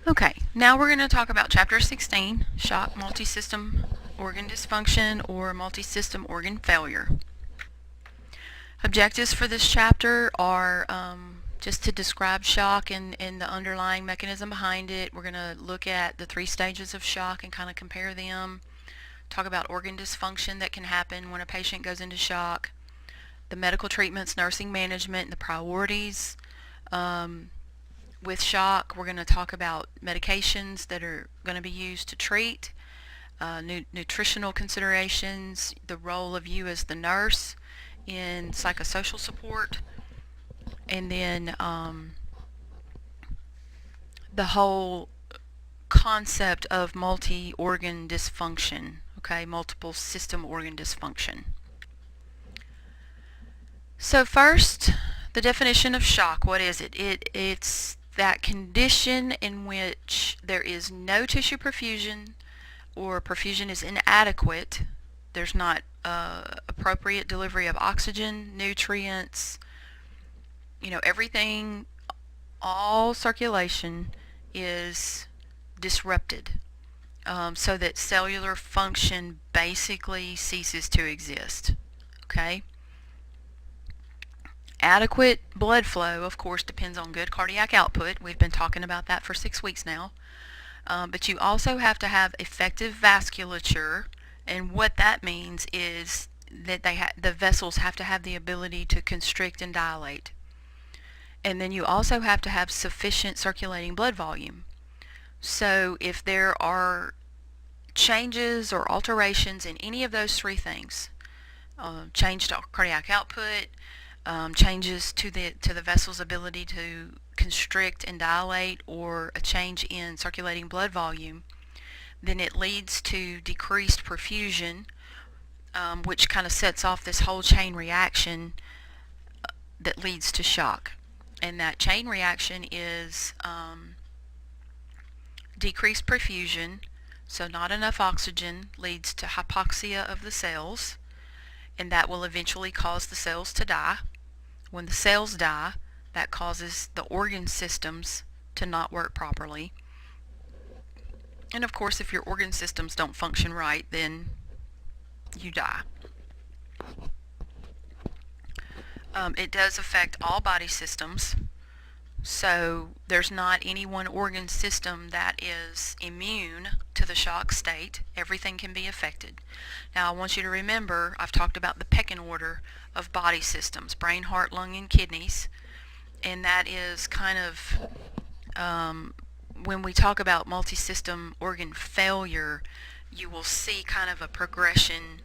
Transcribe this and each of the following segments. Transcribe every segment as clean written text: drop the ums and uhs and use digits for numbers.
Okay, now we're going to talk about Chapter 16, Shock Multisystem Organ Dysfunction or Multisystem Organ Failure. Objectives for this chapter are just to describe shock and the underlying mechanism behind it. We're going to look at the 3 stages of shock and kind of compare them. Talk about organ dysfunction that can happen when a patient goes into shock. The medical treatments, nursing management, and the priorities. With shock, we're going to talk about medications that are going to be used to treat, nutritional considerations, the role of you as the nurse in psychosocial support, and then the whole concept of multi-organ dysfunction, okay, multiple system organ dysfunction. So first, the definition of shock, what is it? It's that condition in which there is no tissue perfusion or perfusion is inadequate. There's not appropriate delivery of oxygen, nutrients, everything, all circulation is disrupted so that cellular function basically ceases to exist. Okay? Adequate blood flow, of course, depends on good cardiac output. We've been talking about that for 6 weeks now. But you also have to have effective vasculature, and what that means is that the vessels have to have the ability to constrict and dilate. And then you also have to have sufficient circulating blood volume. So if there are changes or alterations in any of those 3 things, change to cardiac output, changes to the vessel's ability to constrict and dilate, or a change in circulating blood volume, then it leads to decreased perfusion, which kind of sets off this whole chain reaction that leads to shock. And that chain reaction is decreased perfusion, so not enough oxygen leads to hypoxia of the cells, and that will eventually cause the cells to die. When the cells die, that causes the organ systems to not work properly. And of course, if your organ systems don't function right, then you die. It does affect all body systems, so there's not any one organ system that is immune to the shock state. Everything can be affected. Now I want you to remember, I've talked about the pecking order of body systems: brain, heart, lung, and kidneys. And that is kind of, when we talk about multi-system organ failure, you will see kind of a progression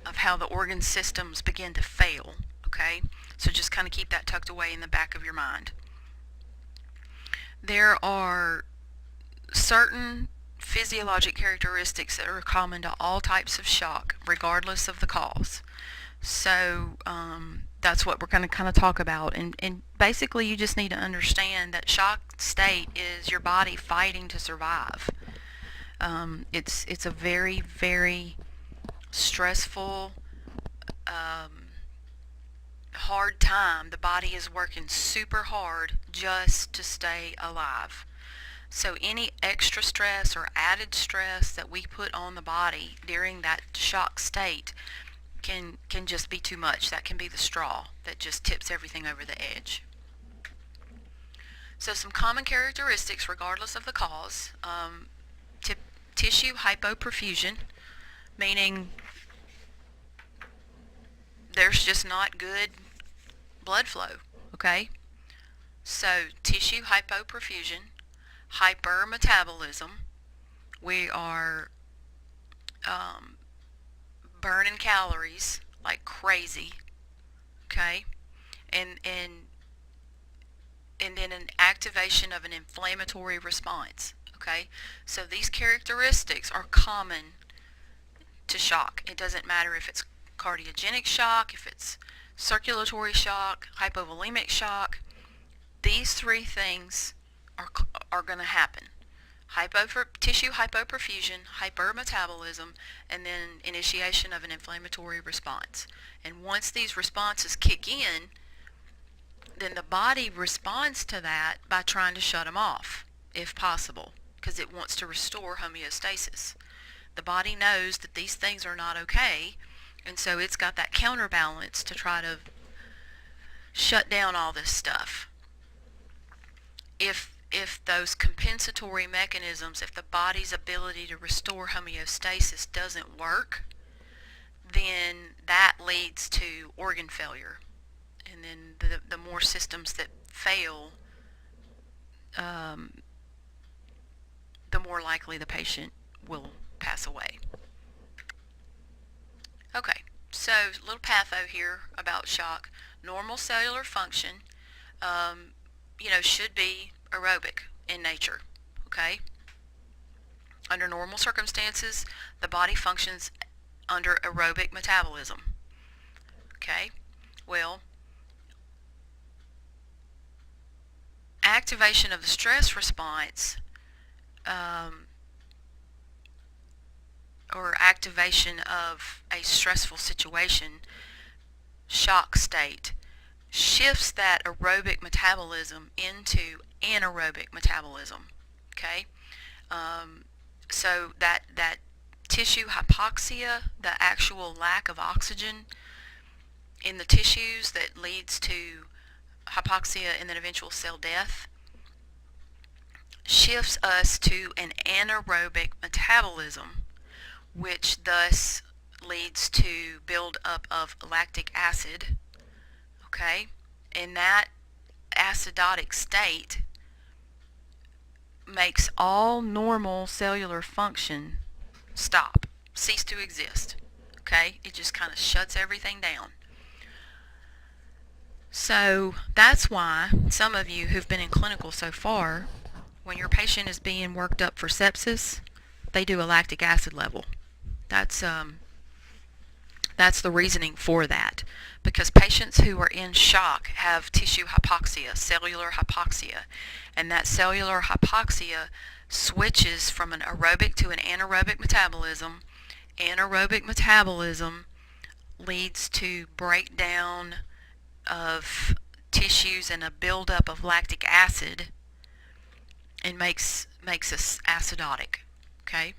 of how the organ systems begin to fail. Okay? So just kind of keep that tucked away in the back of your mind. There are certain physiologic characteristics that are common to all types of shock, regardless of the cause. So that's what we're going to kind of talk about. And basically you just need to understand that shock state is your body fighting to survive. It's a very, very stressful, hard time. The body is working super hard just to stay alive. So any extra stress or added stress that we put on the body during that shock state can just be too much. That can be the straw that just tips everything over the edge. So some common characteristics regardless of the cause. Tissue hypoperfusion, meaning there's just not good blood flow, okay? So tissue hypoperfusion, hypermetabolism, we are burning calories like crazy, okay? And then an activation of an inflammatory response, okay? So these characteristics are common to shock. It doesn't matter if it's cardiogenic shock, if it's circulatory shock, hypovolemic shock. These 3 things are going to happen. Tissue hypoperfusion, hypermetabolism, and then initiation of an inflammatory response. And once these responses kick in, then the body responds to that by trying to shut them off. if possible, because it wants to restore homeostasis. The body knows that these things are not okay, and so it's got that counterbalance to try to shut down all this stuff. If those compensatory mechanisms, if the body's ability to restore homeostasis doesn't work, then that leads to organ failure. And then the more systems that fail, the more likely the patient will pass away. Okay, so a little patho here about shock. Normal cellular function, should be aerobic in nature, okay? Under normal circumstances, the body functions under aerobic metabolism, okay? Well, activation of the stress response, or activation of a stressful situation, shock state, shifts that aerobic metabolism into anaerobic metabolism, okay? So that tissue hypoxia, the actual lack of oxygen in the tissues that leads to hypoxia and then eventual cell death, shifts us to an anaerobic metabolism, which thus leads to buildup of lactic acid, okay? And that acidotic state makes all normal cellular function stop, cease to exist, okay? It just kind of shuts everything down. So that's why some of you who've been in clinical so far, when your patient is being worked up for sepsis, they do a lactic acid level. That's the reasoning for that, because patients who are in shock have tissue hypoxia, cellular hypoxia, and that cellular hypoxia switches from an aerobic to an anaerobic metabolism. Anaerobic metabolism leads to breakdown of tissues and a buildup of lactic acid, and makes us acidotic, okay?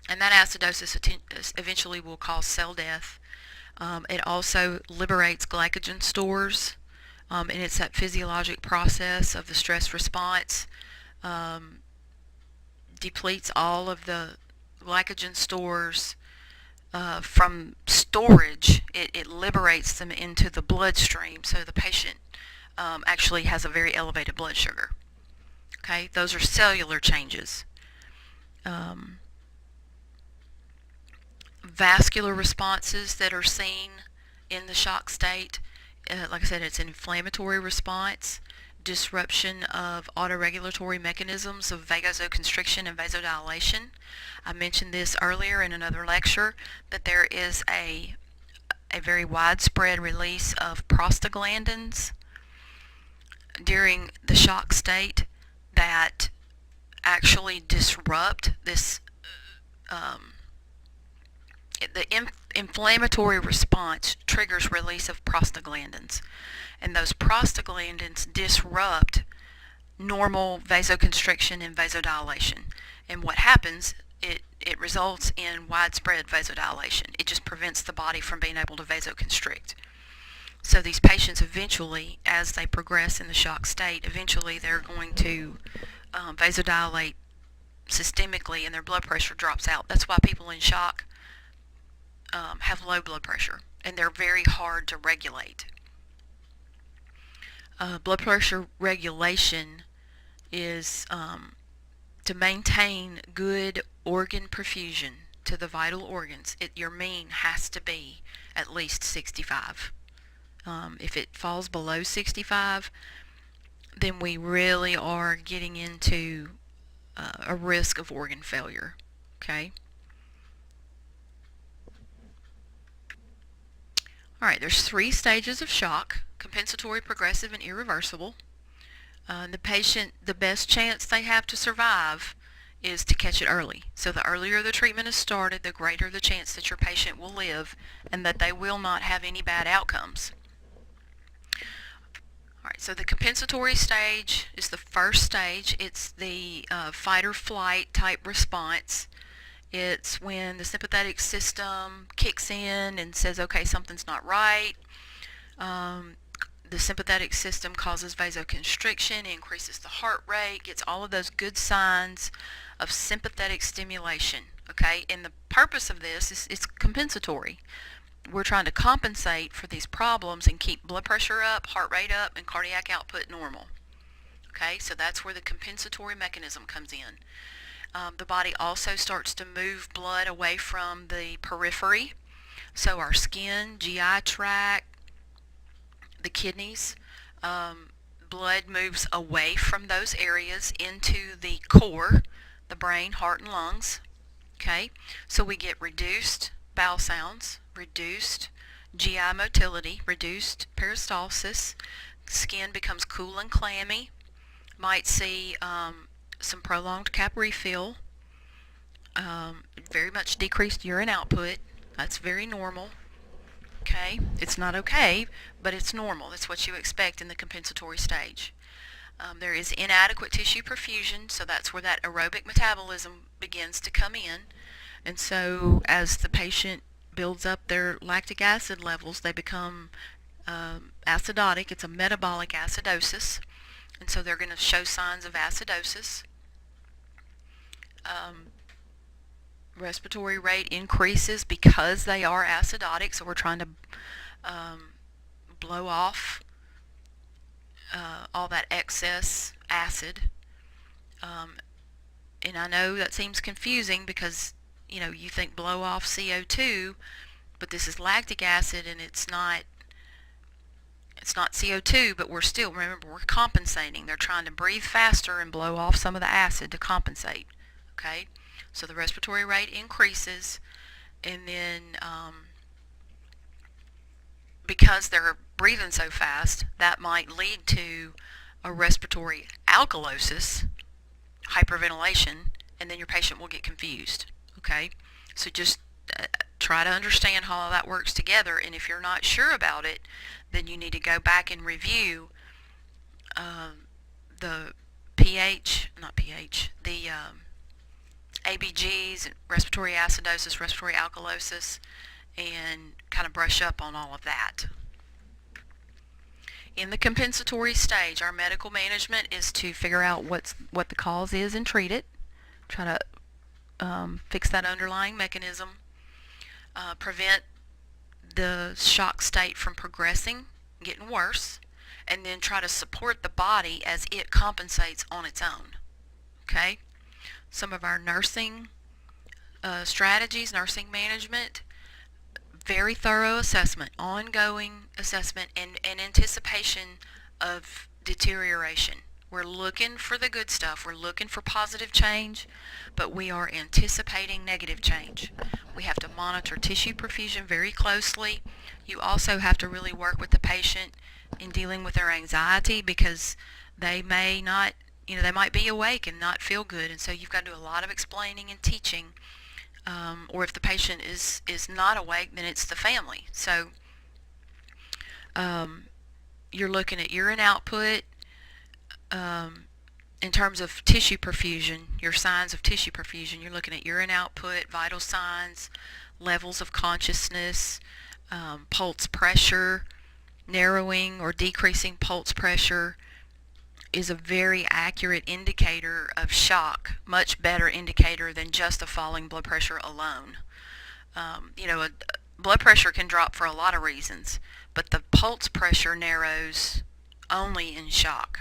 And that acidosis eventually will cause cell death. It also liberates glycogen stores, and it's that physiologic process of the stress response, depletes all of the glycogen stores from storage. It liberates them into the bloodstream, so the patient actually has a very elevated blood sugar. Okay, those are cellular changes. Vascular responses that are seen in the shock state, like I said, it's an inflammatory response, disruption of autoregulatory mechanisms of vasoconstriction and vasodilation. I mentioned this earlier in another lecture, that there is a very widespread release of prostaglandins during the shock state that actually disrupt this the inflammatory response triggers release of prostaglandins, and those prostaglandins disrupt normal vasoconstriction and vasodilation. And what happens, it results in widespread vasodilation. It just prevents the body from being able to vasoconstrict. So these patients eventually, as they progress in the shock state, eventually they're going to vasodilate systemically, and their blood pressure drops out. That's why people in shock have low blood pressure, and they're very hard to regulate. Blood pressure regulation is to maintain good organ perfusion to the vital organs. Your mean has to be at least 65. If it falls below 65, then we really are getting into a risk of organ failure, okay? Alright, there's 3 stages of shock: compensatory, progressive, and irreversible. The best chance they have to survive is to catch it early. So the earlier the treatment is started, the greater the chance that your patient will live and that they will not have any bad outcomes. Alright, so the compensatory stage is the first stage. It's the fight or flight type response. It's when the sympathetic system kicks in and says, okay, something's not right. The sympathetic system causes vasoconstriction, increases the heart rate, gets all of those good signs of sympathetic stimulation. Okay, and the purpose of this is it's compensatory. We're trying to compensate for these problems and keep blood pressure up, heart rate up, and cardiac output normal. Okay, so that's where the compensatory mechanism comes in. The body also starts to move blood away from the periphery. So our skin, GI tract, the kidneys, blood moves away from those areas into the core, the brain, heart, and lungs. Okay, so we get reduced bowel sounds, reduced GI motility, reduced peristalsis, skin becomes cool and clammy, might see some prolonged capillary fill, very much decreased urine output. That's very normal. Okay, it's not okay, but it's normal. That's what you expect in the compensatory stage. There is inadequate tissue perfusion, so that's where that aerobic metabolism begins to come in. And so as the patient builds up their lactic acid levels, they become acidotic. It's a metabolic acidosis, and so they're going to show signs of acidosis. Respiratory rate increases because they are acidotic, so we're trying to blow off all that excess acid. And I know that seems confusing because you think blow off CO2, but this is lactic acid and it's not CO2, but remember, we're compensating. They're trying to breathe faster and blow off some of the acid to compensate. Okay, so the respiratory rate increases, and then because they're breathing so fast, that might lead to a respiratory alkalosis, hyperventilation, and then your patient will get confused. Okay, so just try to understand how all that works together, and if you're not sure about it, then you need to go back and review the ABGs, respiratory acidosis, respiratory alkalosis, and kind of brush up on all of that. In the compensatory stage, our medical management is to figure out what the cause is and treat it, try to fix that underlying mechanism, prevent the shock state from progressing, getting worse, and then try to support the body as it compensates on its own. Okay? Some of our nursing strategies, nursing management, very thorough assessment, ongoing assessment, and anticipation of deterioration. We're looking for the good stuff. We're looking for positive change, but we are anticipating negative change. We have to monitor tissue perfusion very closely. You also have to really work with the patient in dealing with their anxiety, because they may not, they might be awake and not feel good, and so you've got to do a lot of explaining and teaching. Or if the patient is not awake, then it's the family. So you're looking at urine output, in terms of tissue perfusion, your signs of tissue perfusion. You're looking at urine output, vital signs, levels of consciousness, pulse pressure. Narrowing or decreasing pulse pressure is a very accurate indicator of shock, much better indicator than just a falling blood pressure alone. Blood pressure can drop for a lot of reasons, but the pulse pressure narrows only in shock.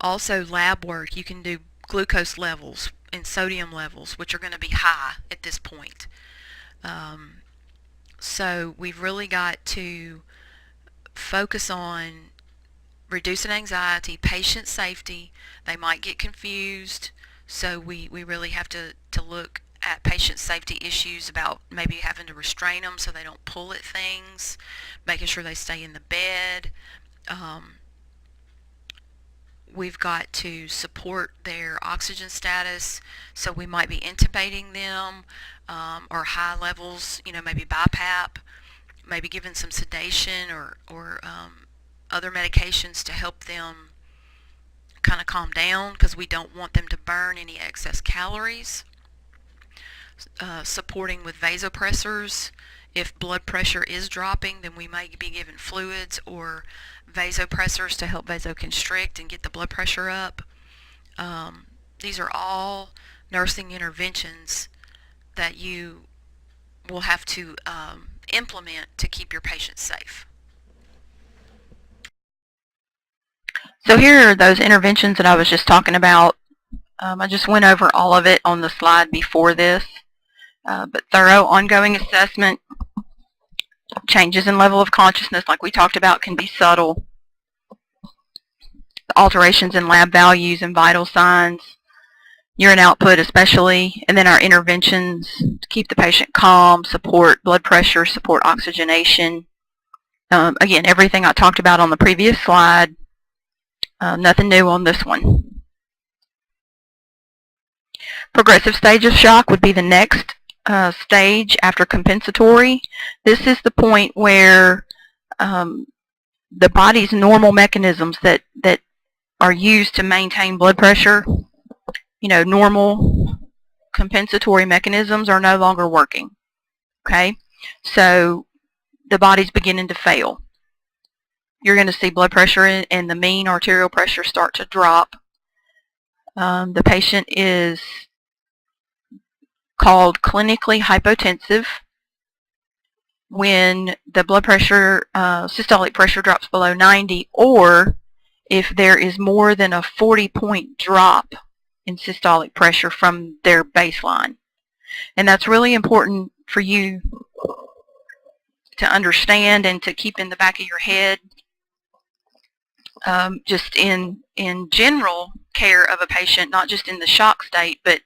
Also, lab work, you can do glucose levels and sodium levels, which are going to be high at this point. So we've really got to focus on reducing anxiety, patient safety. They might get confused, so we really have to look at patient safety issues about maybe having to restrain them so they don't pull at things, making sure they stay in the bed. We've got to support their oxygen status, so we might be intubating them, or high levels, maybe BiPAP, maybe given some sedation or other medications to help them kind of calm down, because we don't want them to burn any excess calories. Supporting with vasopressors. If blood pressure is dropping, then we may be given fluids or vasopressors to help vasoconstrict and get the blood pressure up. These are all nursing interventions that you will have to implement to keep your patients safe. So here are those interventions that I was just talking about. I just went over all of it on the slide before this. But thorough ongoing assessment, changes in level of consciousness, like we talked about, can be subtle. The alterations in lab values and vital signs, urine output especially, and then our interventions to keep the patient calm, support blood pressure, support oxygenation. Again, everything I talked about on the previous slide, nothing new on this one. Progressive stage of shock would be the next stage after compensatory. This is the point where the body's normal mechanisms that are used to maintain blood pressure, normal compensatory mechanisms are no longer working. Okay, so the body's beginning to fail. You're going to see blood pressure and the mean arterial pressure start to drop. The patient is called clinically hypotensive when the blood pressure, systolic pressure drops below 90, or if there is more than a 40-point drop in systolic pressure from their baseline. And that's really important for you to understand and to keep in the back of your head. Just in general care of a patient, not just in the shock state, but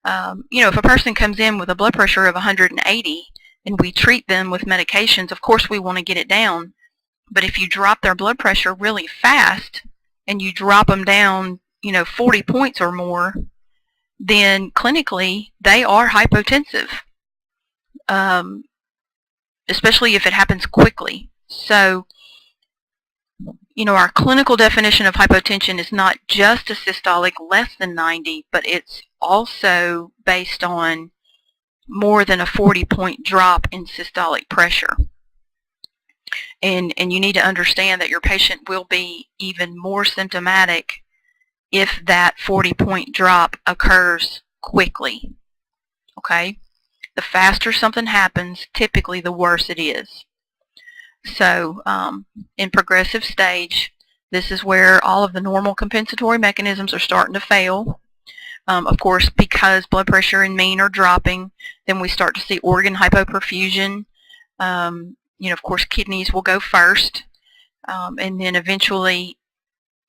if a person comes in with a blood pressure of 180 and we treat them with medications, of course we want to get it down. But if you drop their blood pressure really fast and you drop them down, 40 points or more, then clinically they are hypotensive, especially if it happens quickly. So, our clinical definition of hypotension is not just a systolic less than 90, but it's also based on more than a 40-point drop in systolic pressure. And you need to understand that your patient will be even more symptomatic if that 40-point drop occurs quickly. Okay? The faster something happens, typically the worse it is. So in progressive stage, this is where all of the normal compensatory mechanisms are starting to fail. Of course, because blood pressure and mean are dropping, then we start to see organ hypoperfusion. Of course, kidneys will go first, and then eventually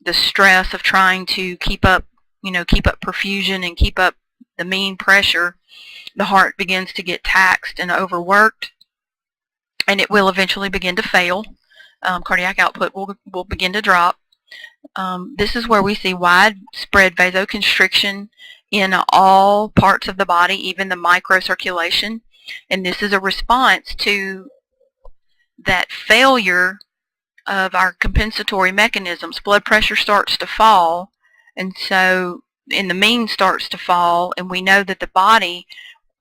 the stress of trying to keep up perfusion and keep up the mean pressure, the heart begins to get taxed and overworked, and it will eventually begin to fail. Cardiac output will begin to drop. This is where we see widespread vasoconstriction in all parts of the body, even the microcirculation. And this is a response to that failure of our compensatory mechanisms. Blood pressure starts to fall, and so the mean starts to fall, and we know that the body,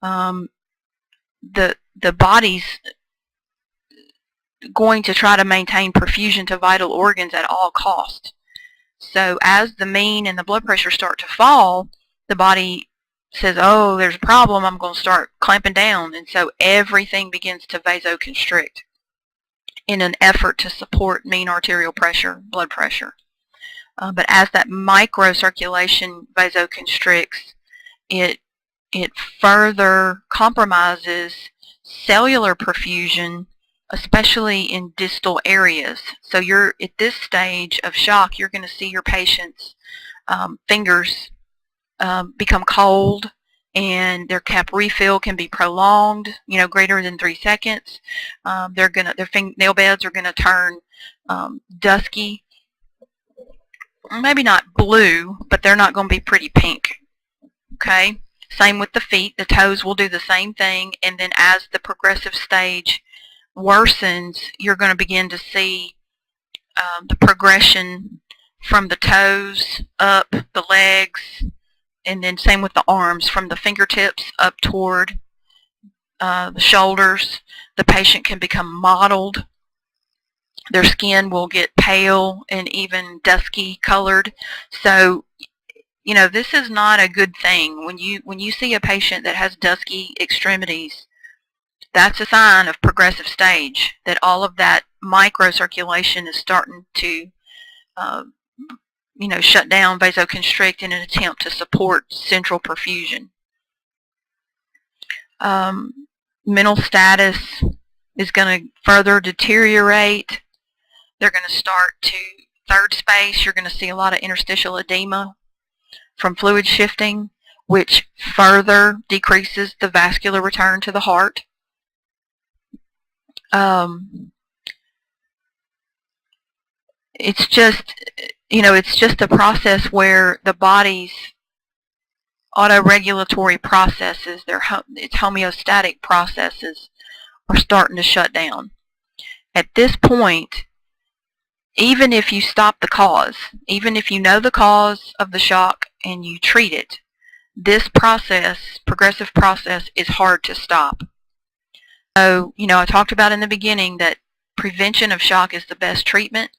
the body's going to try to maintain perfusion to vital organs at all costs. So as the mean and the blood pressure start to fall, the body says, oh, there's a problem, I'm going to start clamping down. And so everything begins to vasoconstrict in an effort to support mean arterial pressure, blood pressure. But as that microcirculation vasoconstricts, it further compromises cellular perfusion, especially in distal areas. So you're at this stage of shock, you're going to see your patient's fingers become cold, and their cap refill can be prolonged, greater than 3 seconds. Their nail beds are going to turn dusky, maybe not blue, but they're not going to be pretty pink. Okay. Same with the feet. The toes will do the same thing, and then as the progressive stage worsens, you're going to begin to see the progression from the toes up the legs, and then same with the arms, from the fingertips up toward the shoulders. The patient can become mottled. Their skin will get pale and even dusky colored. So, you know, this is not a good thing. When you see a patient that has dusky extremities, that's a sign of progressive stage, that all of that microcirculation is starting to you know, shut down, vasoconstrict in an attempt to support central perfusion. Mental status is going to further deteriorate. They're going to start to third space. You're going to see a lot of interstitial edema from fluid shifting, which further decreases the vascular return to the heart. It's just, you know, it's just a process where the body's autoregulatory processes, its homeostatic processes, are starting to shut down. At this point, even if you stop the cause, even if you know the cause of the shock and you treat it, this process, progressive process, is hard to stop. So, you know, I talked about in the beginning that prevention of shock is the best treatment,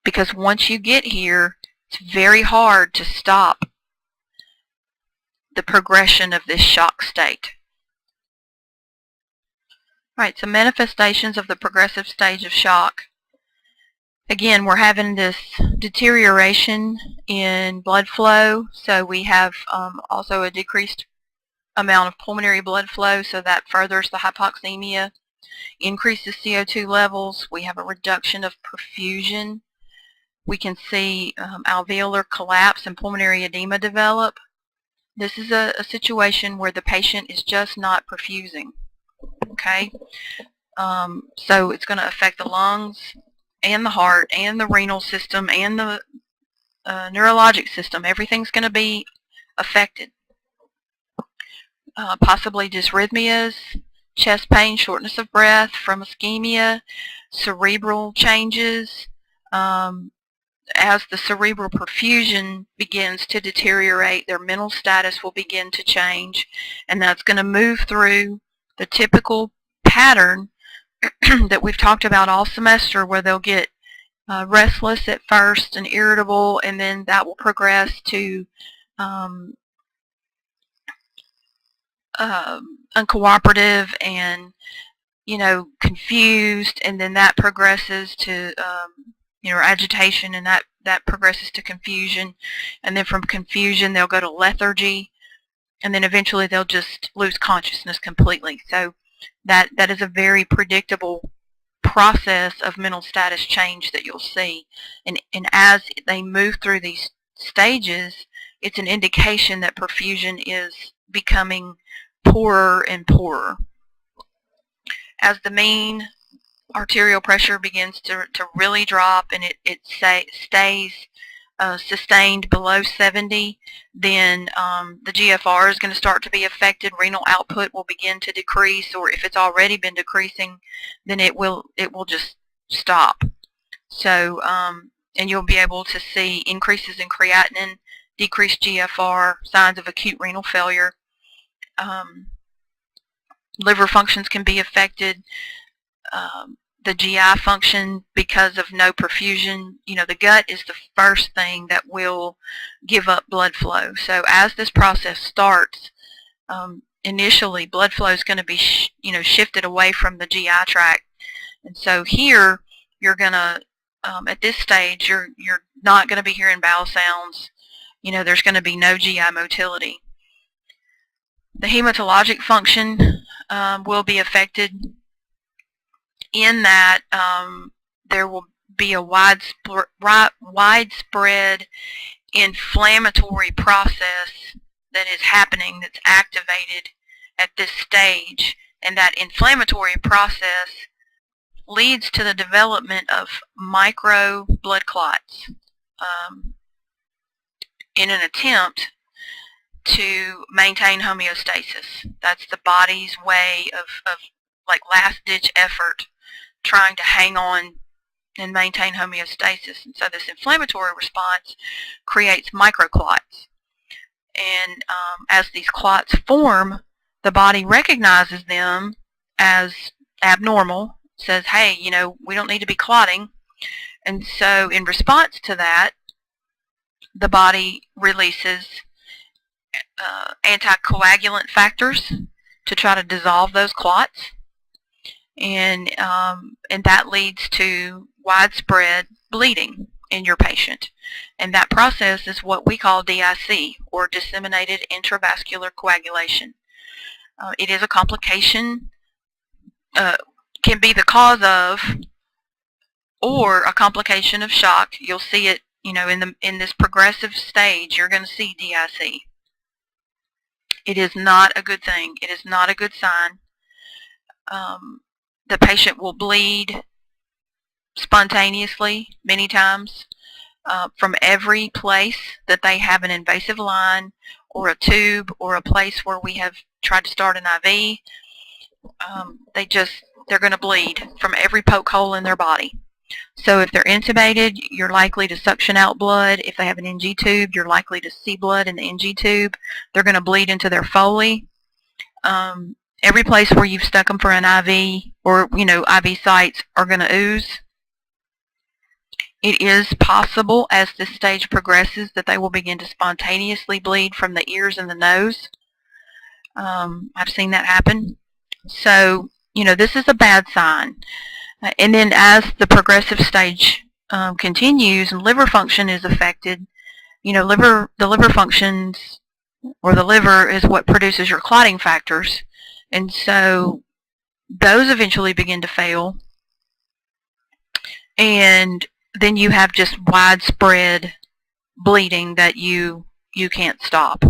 because once you get here, it's very hard to stop the progression of this shock state. All right, so manifestations of the progressive stage of shock. Again, we're having this deterioration in blood flow, so we have also a decreased amount of pulmonary blood flow, so that furthers the hypoxemia, increases CO2 levels. We have a reduction of perfusion. We can see alveolar collapse and pulmonary edema develop. This is a situation where the patient is just not perfusing. Okay, so it's going to affect the lungs and the heart and the renal system and the neurologic system. Everything's going to be affected. Possibly dysrhythmias, chest pain, shortness of breath from ischemia, cerebral changes. As the cerebral perfusion begins to deteriorate, their mental status will begin to change, and that's going to move through the typical pattern that we've talked about all semester, where they'll get restless at first and irritable, and then that will progress to uncooperative and, you know, confused, and then that progresses to you know, agitation, and that progresses to confusion, and then from confusion they'll go to lethargy, and then eventually they'll just lose consciousness completely. So that is a very predictable process of mental status change that you'll see, and as they move through these stages, it's an indication that perfusion is becoming poorer and poorer. As the mean arterial pressure begins to really drop, and it stays sustained below 70, then the GFR is going to start to be affected. Renal output will begin to decrease, or if it's already been decreasing, then it will just stop. So and you'll be able to see increases in creatinine, decreased GFR, signs of acute renal failure. Liver functions can be affected. The GI function, because of no perfusion, you know, the gut is the first thing that will give up blood flow. So as this process starts, initially blood flow is going to be you know, shifted away from the GI tract, and so here you're going to at this stage you're not going to be hearing bowel sounds. You know, there's going to be no GI motility. The hematologic function will be affected, in that there will be a widespread inflammatory process that is happening, that's activated at this stage, and that inflammatory process leads to the development of micro blood clots in an attempt to maintain homeostasis. That's the body's way of like last-ditch effort trying to hang on and maintain homeostasis. And so this inflammatory response creates microclots. And as these clots form, the body recognizes them as abnormal, says, hey, we don't need to be clotting. And so in response to that, the body releases anticoagulant factors to try to dissolve those clots. And that leads to widespread bleeding in your patient. And that process is what we call DIC, or disseminated intravascular coagulation. It is a complication, can be the cause of, or a complication of shock. You'll see it, in this progressive stage, you're going to see DIC. It is not a good thing. It is not a good sign. The patient will bleed spontaneously many times from every place that they have an invasive line or a tube or a place where we have tried to start an IV. They're going to bleed from every poke hole in their body. So if they're intubated, you're likely to suction out blood. If they have an NG tube, you're likely to see blood in the NG tube. They're going to bleed into their Foley. Every place where you've stuck them for an IV or, IV sites are going to ooze. It is possible as this stage progresses that they will begin to spontaneously bleed from the ears and the nose. I've seen that happen. So, this is a bad sign. And then as the progressive stage continues and liver function is affected, the liver functions, or the liver is what produces your clotting factors. And so those eventually begin to fail. And then you have just widespread bleeding that you can't stop.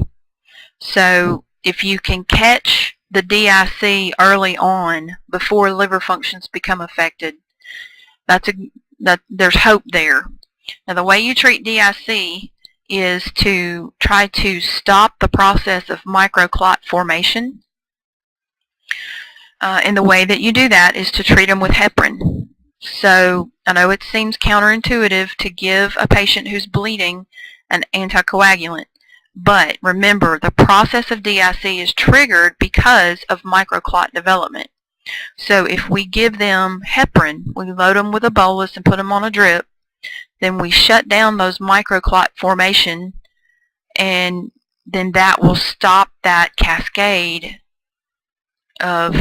So if you can catch the DIC early on before liver functions become affected, there's hope there. Now the way you treat DIC is to try to stop the process of microclot formation. And the way that you do that is to treat them with heparin. So I know it seems counterintuitive to give a patient who's bleeding an anticoagulant, but remember, the process of DIC is triggered because of microclot development. So if we give them heparin, we load them with a bolus and put them on a drip, then we shut down those microclot formation, and then that will stop that cascade of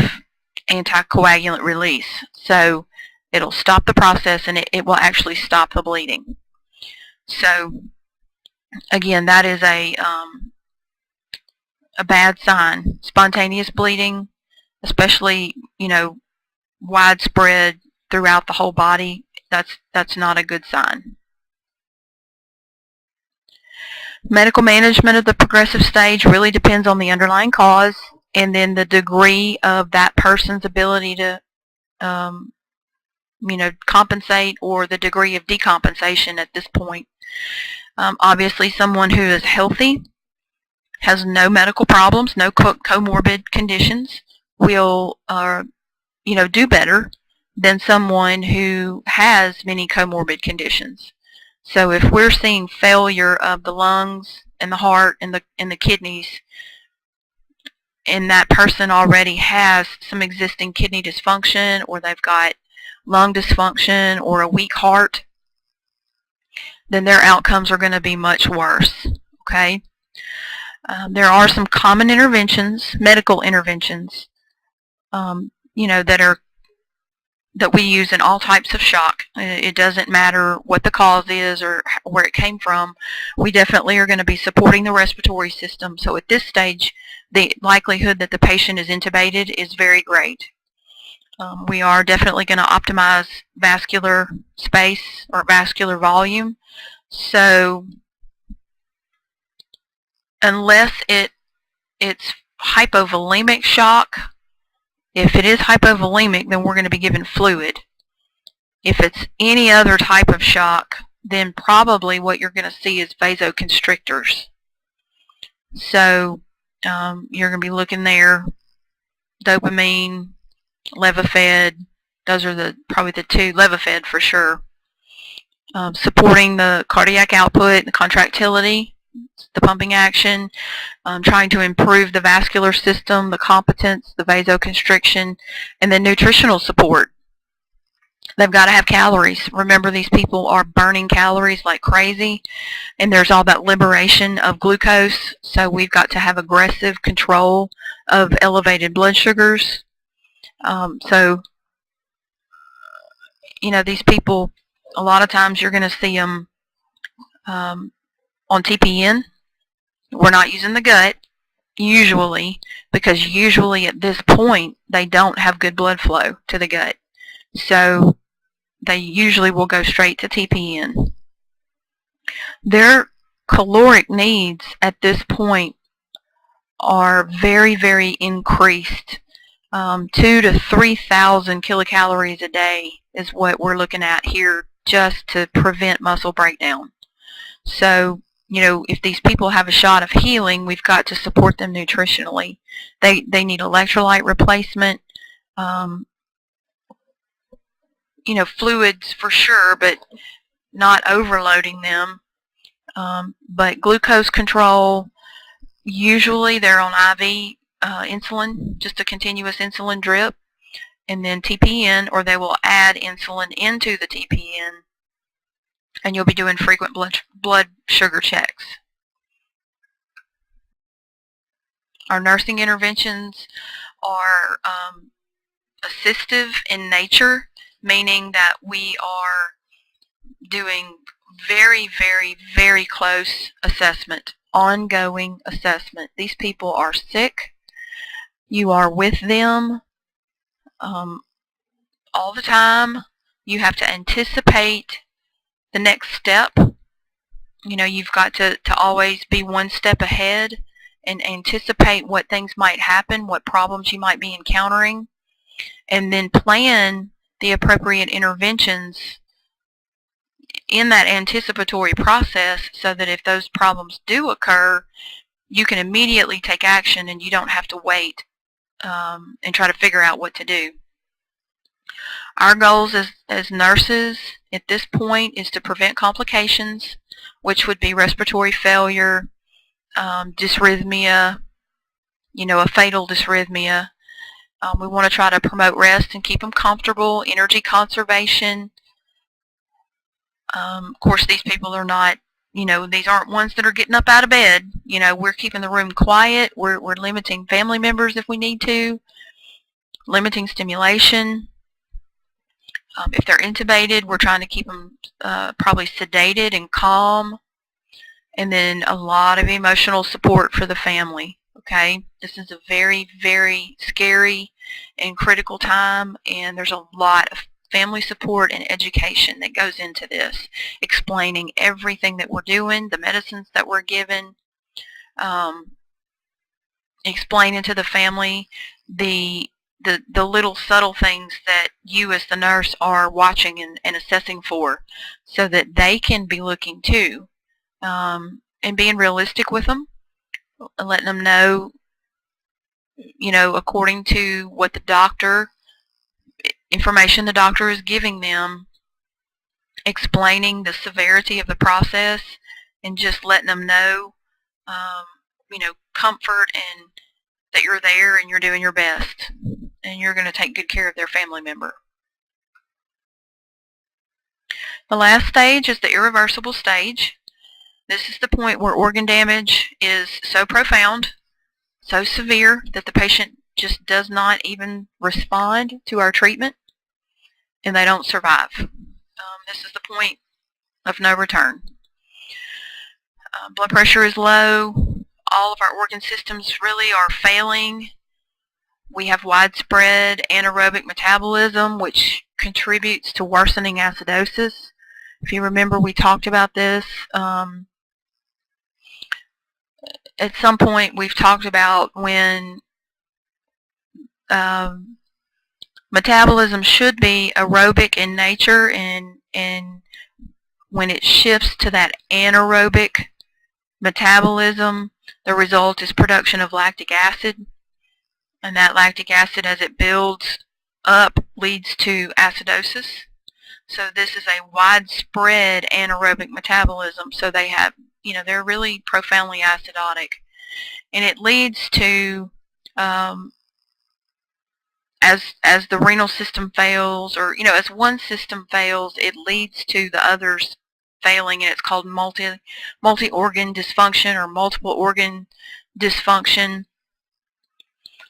anticoagulant release. So it'll stop the process, and it will actually stop the bleeding. So again, that is a bad sign. Spontaneous bleeding, especially widespread throughout the whole body, that's not a good sign. Medical management of the progressive stage really depends on the underlying cause, and then the degree of that person's ability to compensate, or the degree of decompensation at this point. Obviously, someone who is healthy, has no medical problems, no comorbid conditions, will do better than someone who has many comorbid conditions. So if we're seeing failure of the lungs and the heart and the kidneys, and that person already has some existing kidney dysfunction, or they've got lung dysfunction or a weak heart, then their outcomes are going to be much worse. Okay? There are some common interventions, medical interventions, that we use in all types of shock. It doesn't matter what the cause is or where it came from. We definitely are going to be supporting the respiratory system. So at this stage, the likelihood that the patient is intubated is very great. We are definitely going to optimize vascular space or vascular volume. So unless it's hypovolemic shock, if it is hypovolemic, then we're going to be given fluid. If it's any other type of shock, then probably what you're going to see is vasoconstrictors. So you're going to be looking there, dopamine, Levofed. Those are probably the two. Levofed for sure. Supporting the cardiac output, the contractility, the pumping action, trying to improve the vascular system, the competence, the vasoconstriction, and then nutritional support. They've got to have calories. Remember, these people are burning calories like crazy, and there's all that liberation of glucose, so we've got to have aggressive control of elevated blood sugars. So, you know, these people, a lot of times you're going to see them on TPN. We're not using the gut, usually, because usually at this point they don't have good blood flow to the gut. So they usually will go straight to TPN. Their caloric needs at this point are very, very increased. 2,000 to 3,000 kilocalories a day is what we're looking at here just to prevent muscle breakdown. So, you know, if these people have a shot of healing, we've got to support them nutritionally. They need electrolyte replacement, you know, fluids for sure, but not overloading them. But glucose control, usually they're on IV insulin, just a continuous insulin drip, and then TPN, or they will add insulin into the TPN, and you'll be doing frequent blood sugar checks. Our nursing interventions are assistive in nature, meaning that we are doing very, very, very close assessment, ongoing assessment. These people are sick. You are with them all the time. You have to anticipate the next step. You know, you've got to always be one step ahead and anticipate what things might happen, what problems you might be encountering, and then plan the appropriate interventions in that anticipatory process so that if those problems do occur, you can immediately take action and you don't have to wait and try to figure out what to do. Our goals as nurses at this point is to prevent complications, which would be respiratory failure, dysrhythmia, you know, a fatal dysrhythmia. We want to try to promote rest and keep them comfortable, energy conservation. Of course, these people are not, you know, these aren't ones that are getting up out of bed. You know, we're keeping the room quiet. We're limiting family members if we need to, limiting stimulation. If they're intubated, we're trying to keep them probably sedated and calm. And then a lot of emotional support for the family. Okay, this is a very, very scary and critical time, and there's a lot of family support and education that goes into this, explaining everything that we're doing, the medicines that we're given, explaining to the family the little subtle things that you as the nurse are watching and assessing for, so that they can be looking too, and being realistic with them, letting them know, you know, according to what the doctor, information the doctor is giving them, explaining the severity of the process, and just letting them know, you know, comfort and that you're there and you're doing your best and you're going to take good care of their family member. The last stage is the irreversible stage. This is the point where organ damage is so profound, so severe that the patient just does not even respond to our treatment and they don't survive. This is the point of no return. Blood pressure is low. All of our organ systems really are failing. We have widespread anaerobic metabolism, which contributes to worsening acidosis. If you remember, we talked about this. At some point, we've talked about when metabolism should be aerobic in nature, and when it shifts to that anaerobic metabolism, the result is production of lactic acid. And that lactic acid, as it builds, up leads to acidosis. So this is a widespread anaerobic metabolism. So they have, they're really profoundly acidotic. And it leads to, as the renal system fails, or, as one system fails, it leads to the others failing, and it's called multi-organ dysfunction or multiple organ dysfunction.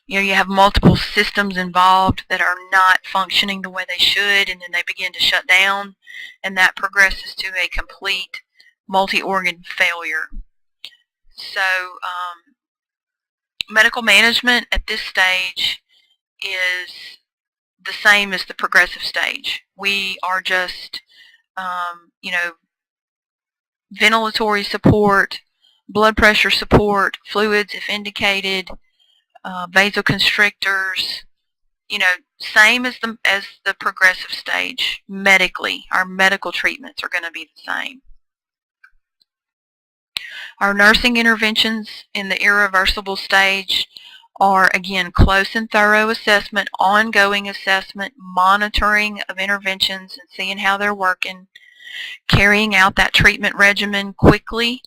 You have multiple systems involved that are not functioning the way they should, and then they begin to shut down, and that progresses to a complete multi-organ failure. So medical management at this stage is the same as the progressive stage. We are just, ventilatory support, blood pressure support, fluids if indicated, vasoconstrictors, same as the progressive stage medically. Our medical treatments are going to be the same. Our nursing interventions in the irreversible stage are, again, close and thorough assessment, ongoing assessment, monitoring of interventions and seeing how they're working, carrying out that treatment regimen quickly,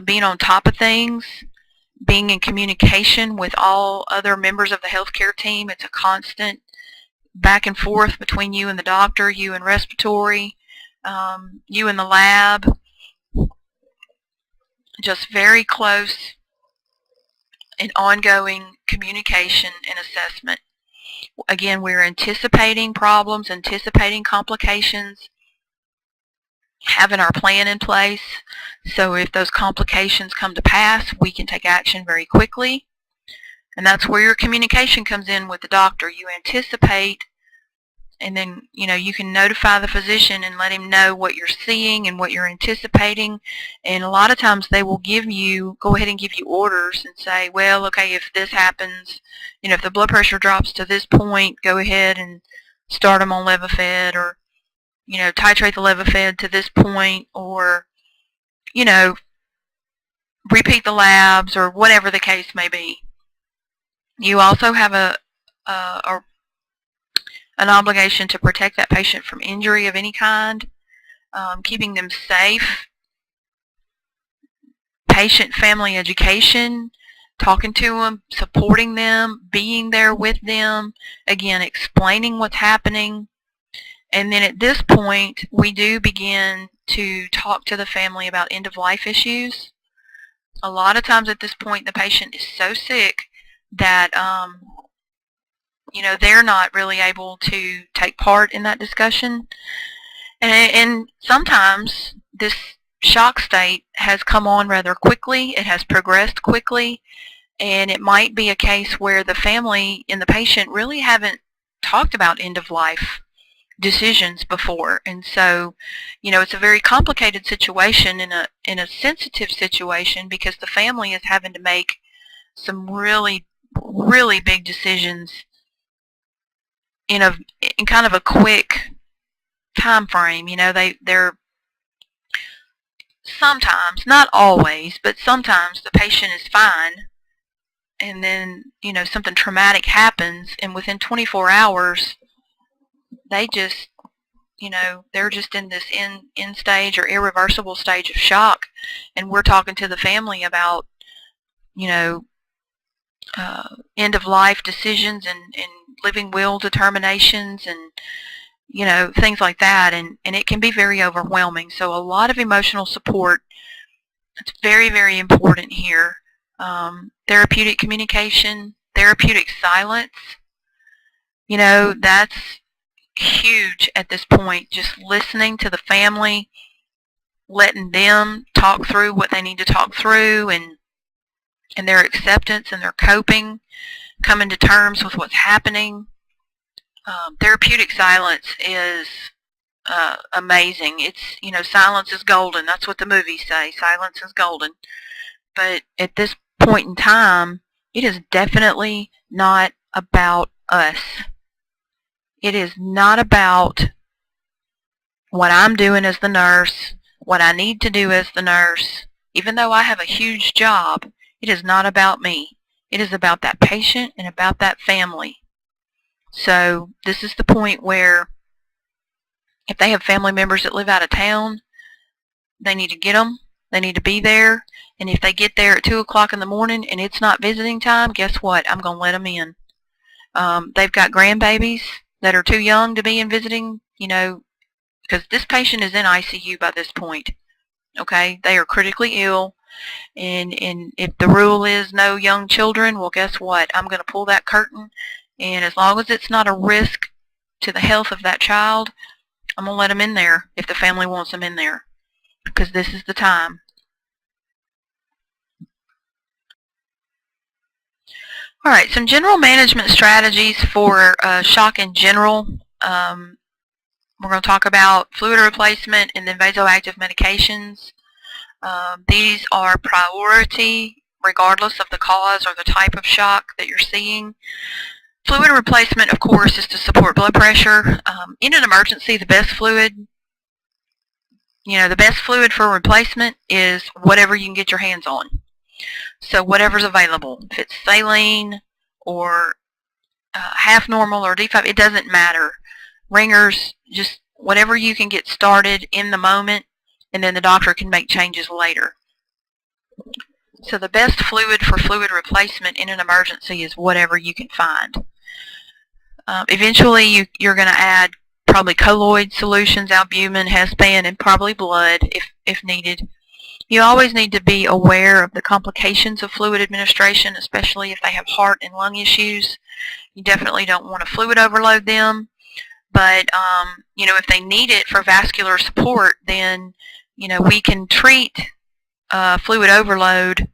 being on top of things, being in communication with all other members of the healthcare team. It's a constant back and forth between you and the doctor, you and respiratory, you and the lab. Just very close and ongoing communication and assessment. Again, we're anticipating problems, anticipating complications, having our plan in place, so if those complications come to pass, we can take action very quickly. And that's where your communication comes in with the doctor. You anticipate, and then you can notify the physician and let him know what you're seeing and what you're anticipating. And a lot of times they will go ahead and give you orders and say, well, okay, if this happens, if the blood pressure drops to this point, go ahead and start them on Levophed, or titrate the Levophed to this point, or repeat the labs, or whatever the case may be. You also have an obligation to protect that patient from injury of any kind, keeping them safe, patient-family education, talking to them, supporting them, being there with them, again, explaining what's happening. And then at this point, we do begin to talk to the family about end-of-life issues. A lot of times at this point, the patient is so sick that they're not really able to take part in that discussion. And sometimes this shock state has come on rather quickly. It has progressed quickly, and it might be a case where the family and the patient really haven't talked about end-of-life decisions before. And so, it's a very complicated situation in a sensitive situation, because the family is having to make some really, really big decisions in kind of a quick time frame. They're sometimes, not always, but sometimes the patient is fine, and then something traumatic happens, and within 24 hours they just they're just in this end stage or irreversible stage of shock, and we're talking to the family about end of life decisions and living will determinations and things like that, and it can be very overwhelming. So a lot of emotional support, it's very, very important here. Therapeutic communication, therapeutic silence, that's huge at this point. Just listening to the family, letting them talk through what they need to talk through, and their acceptance and their coping, coming to terms with what's happening. Therapeutic silence is amazing. It's, silence is golden. That's what the movies say. Silence is golden. But at this point in time, it is definitely not about us. It is not about what I'm doing as the nurse, what I need to do as the nurse. Even though I have a huge job, it is not about me. It is about that patient and about that family. So this is the point where if they have family members that live out of town, they need to get them. They need to be there. And if they get there at 2 o'clock in the morning and it's not visiting time, guess what? I'm going to let them in. They've got grandbabies that are too young to be in visiting, you know, because this patient is in ICU by this point. Okay, they are critically ill, and if the rule is no young children, well, guess what? I'm going to pull that curtain, and as long as it's not a risk to the health of that child, I'm going to let them in there if the family wants them in there, because this is the time. All right, some general management strategies for shock in general. We're going to talk about fluid replacement and then vasoactive medications. These are priority regardless of the cause or the type of shock that you're seeing. Fluid replacement, of course, is to support blood pressure. In an emergency, the best fluid, the best fluid for replacement is whatever you can get your hands on. So whatever's available. If it's saline or half normal or D5, it doesn't matter. Ringers, just whatever you can get started in the moment, and then the doctor can make changes later. So the best fluid for fluid replacement in an emergency is whatever you can find. Eventually you're going to add probably colloid solutions, albumin, Hespan, and probably blood if needed. You always need to be aware of the complications of fluid administration, especially if they have heart and lung issues. You definitely don't want to fluid overload them. But, if they need it for vascular support, then, we can treat fluid overload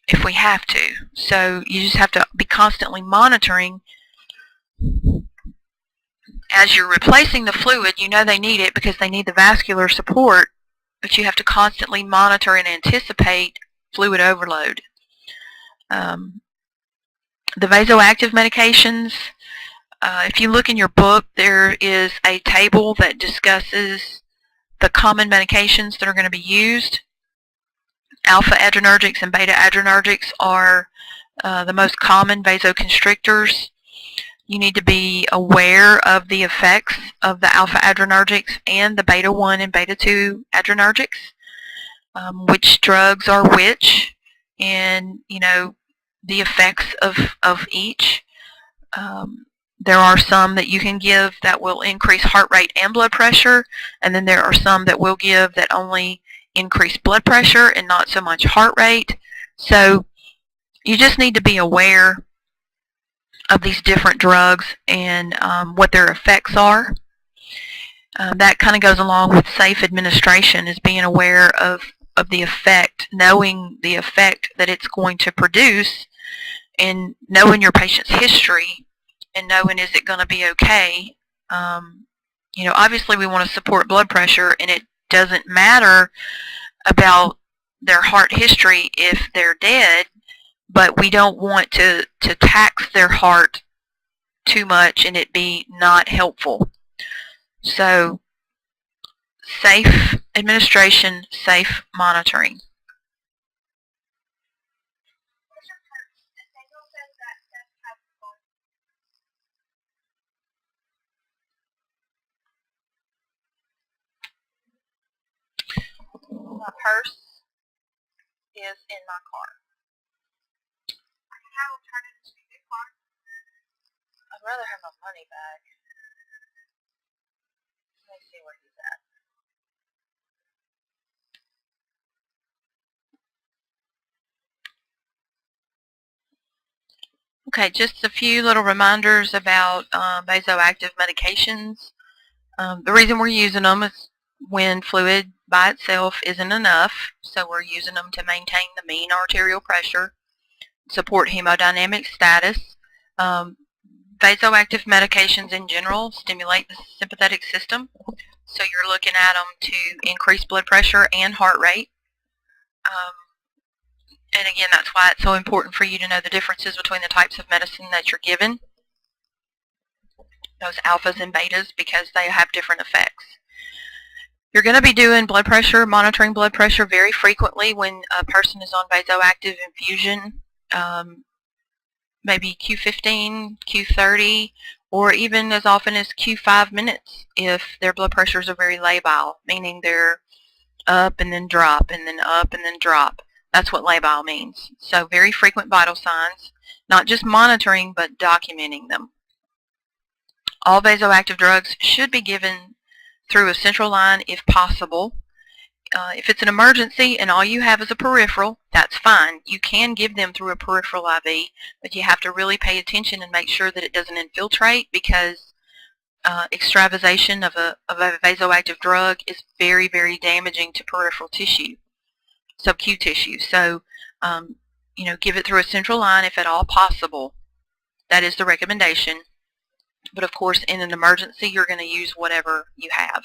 if we have to. So you just have to be constantly monitoring. As you're replacing the fluid, they need it because they need the vascular support, but you have to constantly monitor and anticipate fluid overload. The vasoactive medications, if you look in your book, there is a table that discusses the common medications that are going to be used. Alpha adrenergics and beta adrenergics are the most common vasoconstrictors. You need to be aware of the effects of the alpha adrenergics and the beta 1 and beta 2 adrenergics, which drugs are which, and the effects of each. There are some that you can give that will increase heart rate and blood pressure, and then there are some that will give that only increase blood pressure and not so much heart rate. So you just need to be aware of these different drugs and what their effects are. That kind of goes along with safe administration, is being aware of the effect, knowing the effect that it's going to produce, and knowing your patient's history, and knowing is it going to be okay. Obviously we want to support blood pressure, and it doesn't matter about their heart history if they're dead, but we don't want to tax their heart too much and it be not helpful. So safe administration, safe monitoring. My purse is in my car. I'd rather have my money back. Let me see where he's at. Okay, just a few little reminders about vasoactive medications. The reason we're using them is when fluid by itself isn't enough, so we're using them to maintain the mean arterial pressure, support hemodynamic status. Vasoactive medications in general stimulate the sympathetic system, so you're looking at them to increase blood pressure and heart rate. And again, that's why it's so important for you to know the differences between the types of medicine that you're given, those alphas and betas, because they have different effects. You're going to be doing blood pressure, monitoring blood pressure very frequently when a person is on vasoactive infusion. maybe Q15, Q30, or even as often as Q5 minutes if their blood pressures are very labile, meaning they're up and then drop and then up and then drop. That's what labile means. So very frequent vital signs, not just monitoring but documenting them. All vasoactive drugs should be given through a central line if possible. If it's an emergency and all you have is a peripheral, that's fine. You can give them through a peripheral IV, but you have to really pay attention and make sure that it doesn't infiltrate, because extravasation of a vasoactive drug is very, very damaging to peripheral tissue, sub-Q tissue. So, give it through a central line if at all possible. That is the recommendation. But of course, in an emergency, you're going to use whatever you have.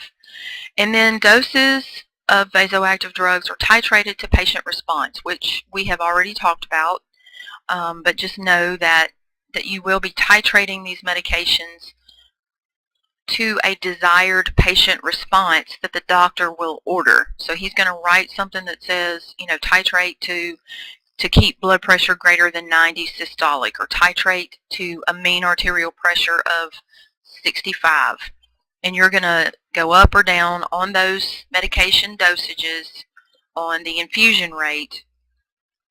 And then doses of vasoactive drugs are titrated to patient response, which we have already talked about. But just know that you will be titrating these medications to a desired patient response that the doctor will order. So he's going to write something that says, titrate to keep blood pressure greater than 90 systolic, or titrate to a mean arterial pressure of 65. And you're going to go up or down on those medication dosages, on the infusion rate,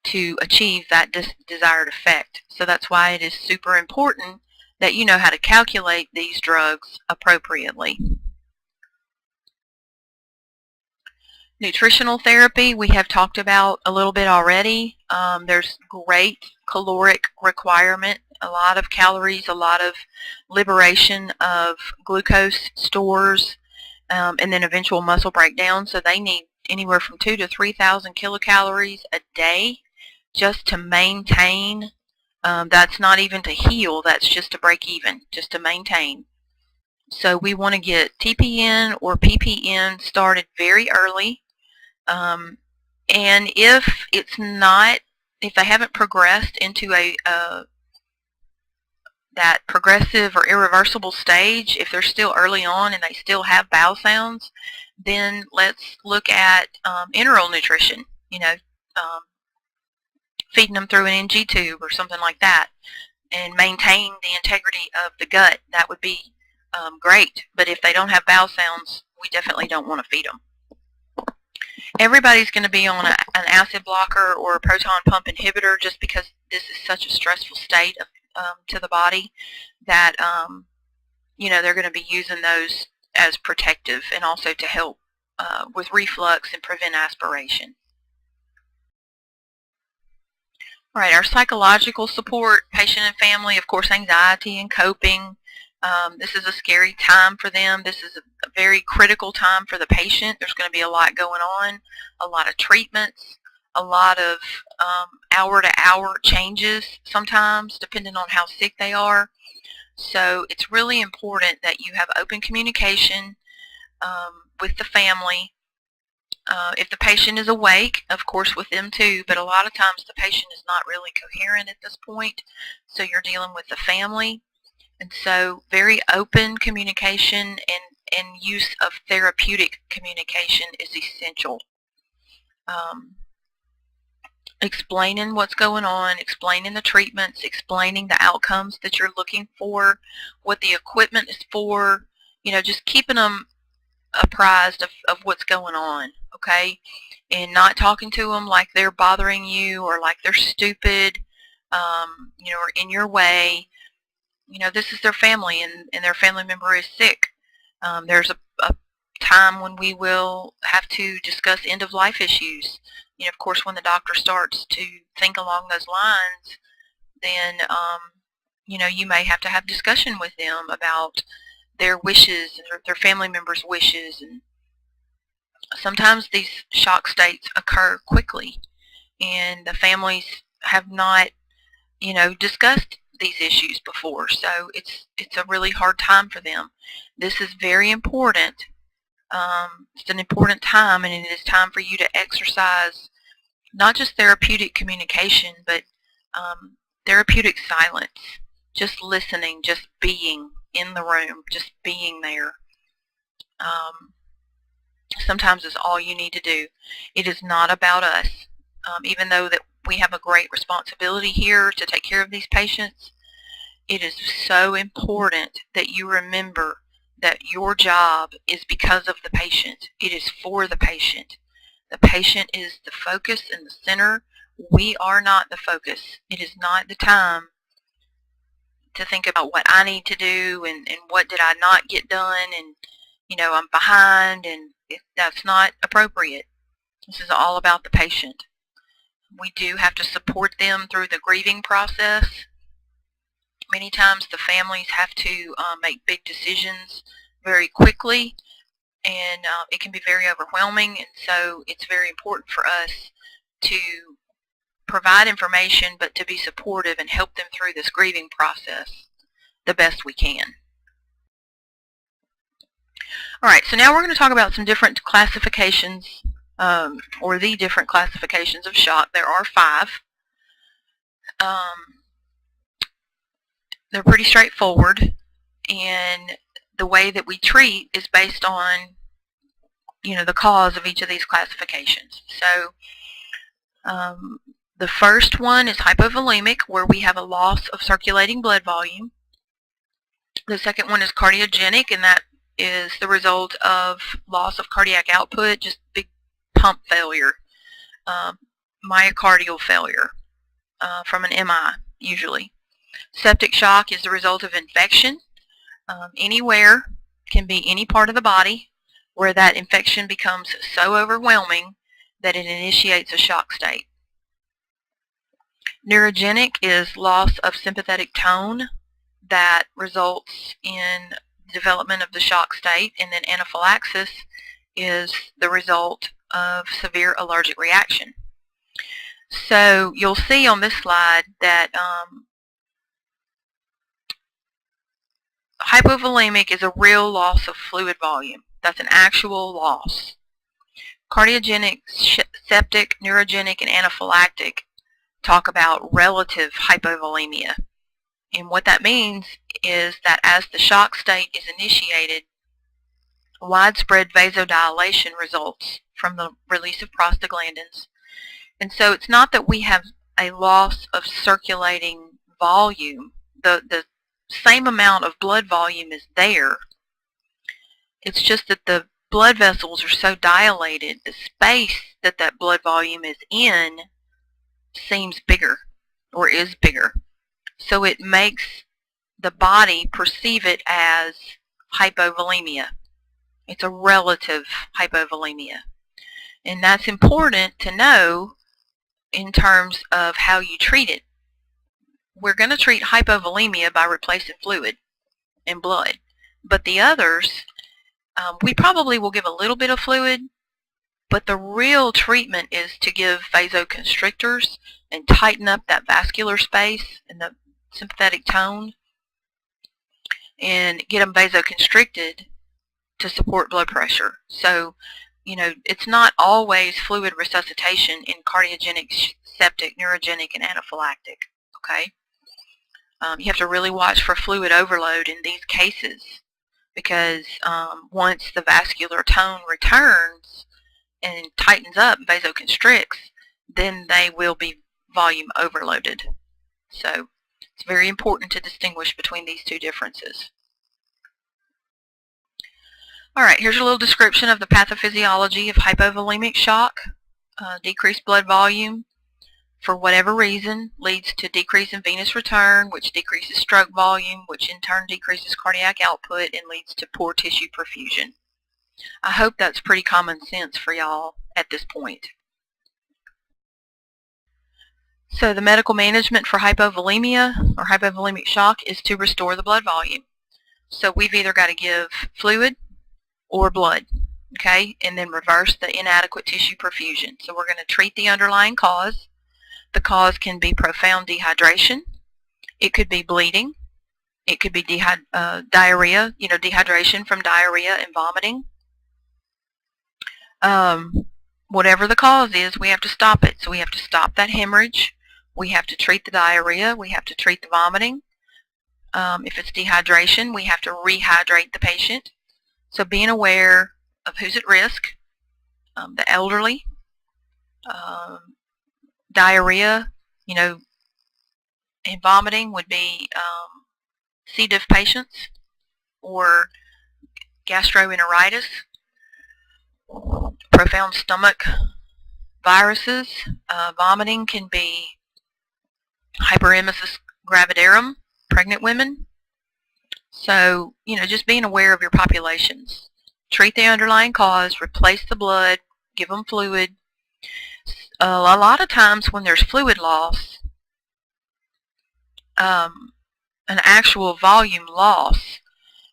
to achieve that desired effect. So that's why it is super important that you know how to calculate these drugs appropriately. Nutritional therapy we have talked about a little bit already. There's great caloric requirement, a lot of calories, a lot of liberation of glucose stores, and then eventual muscle breakdown. So they need anywhere from 2,000 to 3,000 kilocalories a day just to maintain. That's not even to heal, that's just to break even, just to maintain. So we want to get TPN or PPN started very early. And if they haven't progressed into that progressive or irreversible stage, if they're still early on and they still have bowel sounds, then let's look at enteral nutrition, feeding them through an NG tube or something like that, and maintain the integrity of the gut. That would be great. But if they don't have bowel sounds, we definitely don't want to feed them. Everybody's going to be on an acid blocker or a proton pump inhibitor, just because this is such a stressful state to the body that they're going to be using those as protective and also to help with reflux and prevent aspiration. All right, our psychological support, patient and family, of course, anxiety and coping. This is a scary time for them. This is a very critical time for the patient. There's going to be a lot going on, a lot of treatments, a lot of hour-to-hour changes sometimes, depending on how sick they are. So it's really important that you have open communication with the family. If the patient is awake, of course with them too, but a lot of times the patient is not really coherent at this point, so you're dealing with the family. And so very open communication and use of therapeutic communication is essential. Explaining what's going on, explaining the treatments, explaining the outcomes that you're looking for, what the equipment is for, just keeping them apprised of what's going on, okay? And not talking to them like they're bothering you or like they're stupid, or in your way. This is their family, and their family member is sick. There's a time when we will have to discuss end-of-life issues. Of course, when the doctor starts to think along those lines, then, you may have to have discussion with them about their wishes and their family members' wishes. And sometimes these shock states occur quickly, and the families have not, discussed these issues before, so it's a really hard time for them. This is very important. It's an important time, and it is time for you to exercise not just therapeutic communication, but therapeutic silence, just listening, just being in the room, just being there. Sometimes it's all you need to do. It is not about us, even though that we have a great responsibility here to take care of these patients. It is so important that you remember that your job is because of the patient. It is for the patient. The patient is the focus and the center. We are not the focus. It is not the time to think about what I need to do and what did I not get done, and I'm behind, and that's not appropriate. This is all about the patient. We do have to support them through the grieving process. Many times the families have to make big decisions very quickly, and it can be very overwhelming, and so it's very important for us to provide information, but to be supportive and help them through this grieving process the best we can. Alright, so now we're going to talk about some different classifications, or the different classifications of shock. There are 5. They're pretty straightforward, and the way that we treat is based on the cause of each of these classifications. So the first one is hypovolemic, where we have a loss of circulating blood volume. The second one is cardiogenic, and that is the result of loss of cardiac output, just big pump failure, myocardial failure from an MI usually. Septic shock is the result of infection. Anywhere, can be any part of the body, where that infection becomes so overwhelming that it initiates a shock state. Neurogenic is loss of sympathetic tone that results in development of the shock state, and then anaphylaxis is the result of severe allergic reaction. So you'll see on this slide that hypovolemic is a real loss of fluid volume. That's an actual loss. Cardiogenic, septic, neurogenic, and anaphylactic talk about relative hypovolemia. And what that means is that as the shock state is initiated, widespread vasodilation results from the release of prostaglandins. And so it's not that we have a loss of circulating volume. The same amount of blood volume is there. It's just that the blood vessels are so dilated, the space that that blood volume is in seems bigger, or is bigger. So it makes the body perceive it as hypovolemia. It's a relative hypovolemia. And that's important to know in terms of how you treat it. We're going to treat hypovolemia by replacing fluid and blood. But the others, we probably will give a little bit of fluid, but the real treatment is to give vasoconstrictors and tighten up that vascular space and the sympathetic tone and get them vasoconstricted to support blood pressure. So, it's not always fluid resuscitation in cardiogenic, septic, neurogenic, and anaphylactic. Okay? You have to really watch for fluid overload in these cases, because once the vascular tone returns and tightens up, vasoconstricts, then they will be volume overloaded. So it's very important to distinguish between these two differences. Alright, here's a little description of the pathophysiology of hypovolemic shock. Decreased blood volume, for whatever reason, leads to decrease in venous return, which decreases stroke volume, which in turn decreases cardiac output and leads to poor tissue perfusion. I hope that's pretty common sense for y'all at this point. So the medical management for hypovolemia or hypovolemic shock is to restore the blood volume. So we've either got to give fluid or blood, okay, and then reverse the inadequate tissue perfusion. So we're going to treat the underlying cause. The cause can be profound dehydration. It could be bleeding. It could be diarrhea, dehydration from diarrhea and vomiting. Whatever the cause is, we have to stop it. So we have to stop that hemorrhage. We have to treat the diarrhea. We have to treat the vomiting. If it's dehydration, we have to rehydrate the patient. So being aware of who's at risk, the elderly, diarrhea, and vomiting would be C. diff patients or gastroenteritis, profound stomach viruses. Vomiting can be hyperemesis gravidarum, pregnant women. So, just being aware of your populations. Treat the underlying cause, replace the blood, give them fluid. A lot of times when there's fluid loss, an actual volume loss,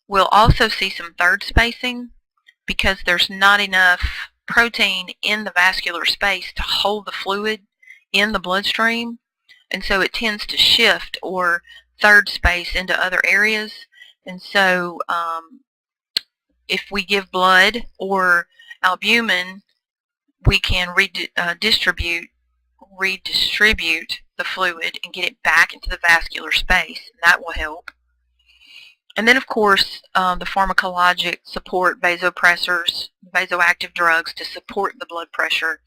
we'll also see some third spacing because there's not enough protein in the vascular space to hold the fluid in the bloodstream, and so it tends to shift or third space into other areas. And so if we give blood or albumin, we can redistribute the fluid and get it back into the vascular space, and that will help. And then, of course, the pharmacologic support, vasopressors, vasoactive drugs to support the blood pressure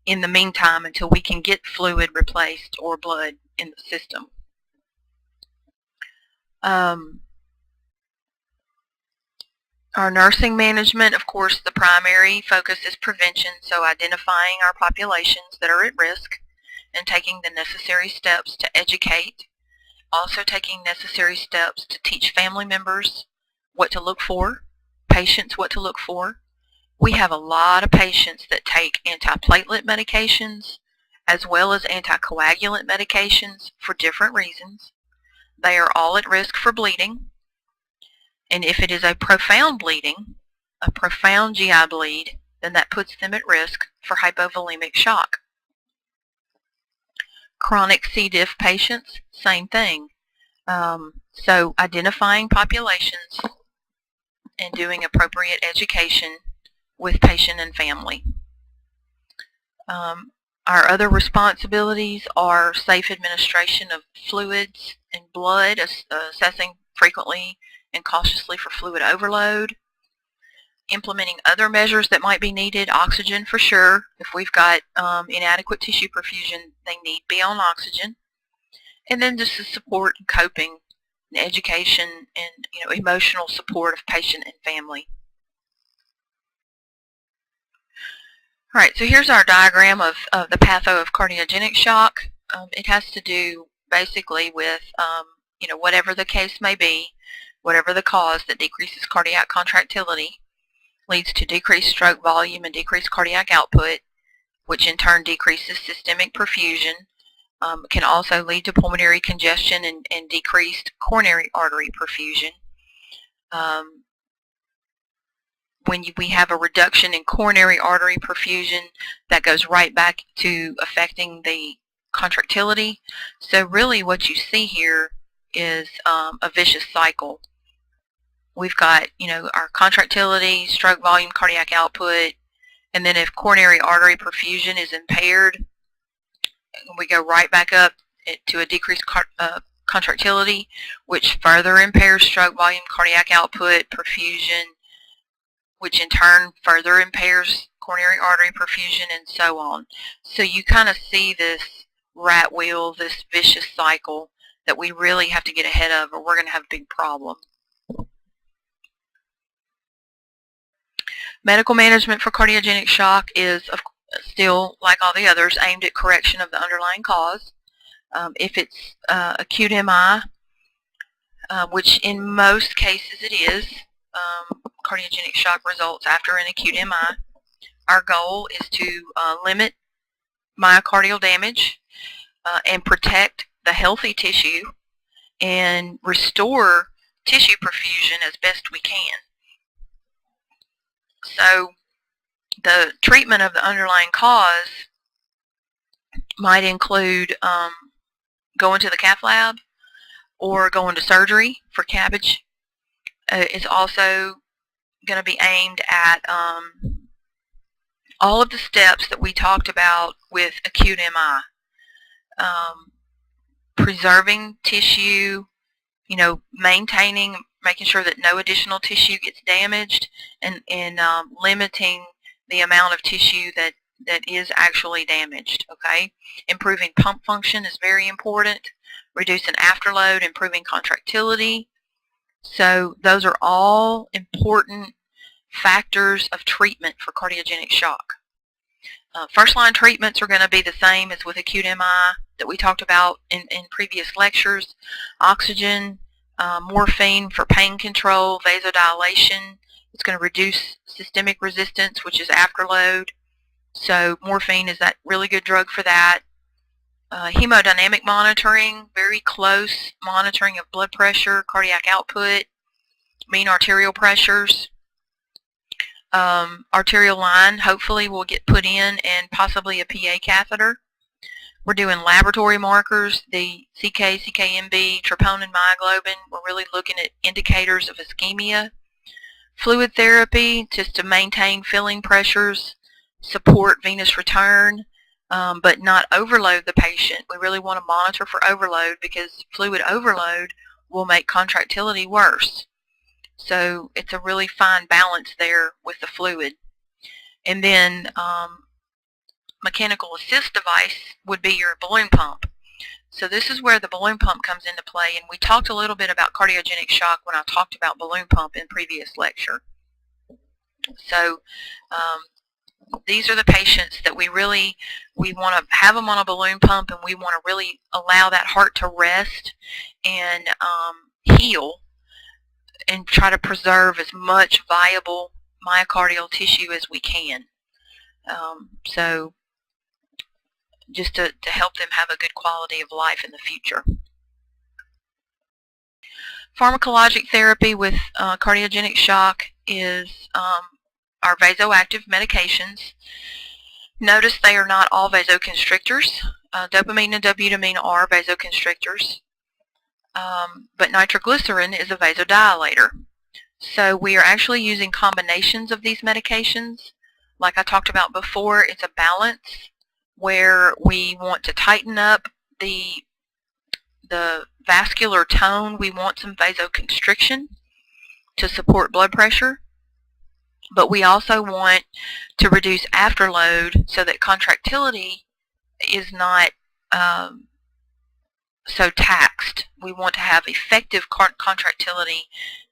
in the meantime until we can get fluid replaced or blood in the system. Our nursing management, of course, the primary focus is prevention, so identifying our populations that are at risk and taking the necessary steps to educate. Also taking necessary steps to teach family members what to look for, patients what to look for. We have a lot of patients that take antiplatelet medications as well as anticoagulant medications for different reasons. They are all at risk for bleeding. And if it is a profound bleeding, a profound GI bleed, then that puts them at risk for hypovolemic shock. Chronic C. diff patients, same thing. So identifying populations and doing appropriate education with patient and family. Our other responsibilities are safe administration of fluids and blood, assessing frequently and cautiously for fluid overload, implementing other measures that might be needed, oxygen for sure. If we've got inadequate tissue perfusion, they need to be on oxygen. And then just the support and coping and education and emotional support of patient and family. All right, so here's our diagram of the patho of cardiogenic shock. It has to do basically with whatever the case may be, whatever the cause that decreases cardiac contractility, leads to decreased stroke volume and decreased cardiac output, which in turn decreases systemic perfusion, can also lead to pulmonary congestion and decreased coronary artery perfusion. When we have a reduction in coronary artery perfusion, that goes right back to affecting the contractility. So really what you see here is a vicious cycle. We've got, our contractility, stroke volume, cardiac output, and then if coronary artery perfusion is impaired, we go right back up to a decreased contractility, which further impairs stroke volume, cardiac output, perfusion, which in turn further impairs coronary artery perfusion, and so on. So you kind of see this rat wheel, this vicious cycle that we really have to get ahead of, or we're going to have a big problem. Medical management for cardiogenic shock is still, like all the others, aimed at correction of the underlying cause. If it's acute MI, which in most cases it is, cardiogenic shock results after an acute MI, our goal is to limit myocardial damage and protect the healthy tissue and restore tissue perfusion as best we can. So the treatment of the underlying cause might include going to the cath lab or going to surgery for CABG. It's also going to be aimed at all of the steps that we talked about with acute MI. Preserving tissue, maintaining, making sure that no additional tissue gets damaged, and limiting the amount of tissue that that is actually damaged, okay? Improving pump function is very important. Reducing afterload, improving contractility. So those are all important factors of treatment for cardiogenic shock. First-line treatments are going to be the same as with acute MI that we talked about in previous lectures. Oxygen, morphine for pain control, vasodilation. It's going to reduce systemic resistance, which is afterload. So morphine is that really good drug for that. Hemodynamic monitoring, very close monitoring of blood pressure, cardiac output, mean arterial pressures. Arterial line hopefully will get put in, and possibly a PA catheter. We're doing laboratory markers, the CK, CKMB, troponin, myoglobin. We're really looking at indicators of ischemia. Fluid therapy, just to maintain filling pressures, support venous return, but not overload the patient. We really want to monitor for overload, because fluid overload will make contractility worse. So it's a really fine balance there with the fluid. And then mechanical assist device would be your balloon pump. So this is where the balloon pump comes into play, and we talked a little bit about cardiogenic shock when I talked about balloon pump in previous lecture. So these are the patients that we want to have them on a balloon pump, and we want to really allow that heart to rest and heal, and try to preserve as much viable myocardial tissue as we can. So just to help them have a good quality of life in the future. Pharmacologic therapy with cardiogenic shock is our vasoactive medications. Notice they are not all vasoconstrictors. Dopamine and dobutamine are vasoconstrictors. But nitroglycerin is a vasodilator. So we are actually using combinations of these medications. Like I talked about before, it's a balance where we want to tighten up the vascular tone. We want some vasoconstriction to support blood pressure, but we also want to reduce afterload so that contractility is not so taxed. We want to have effective contractility.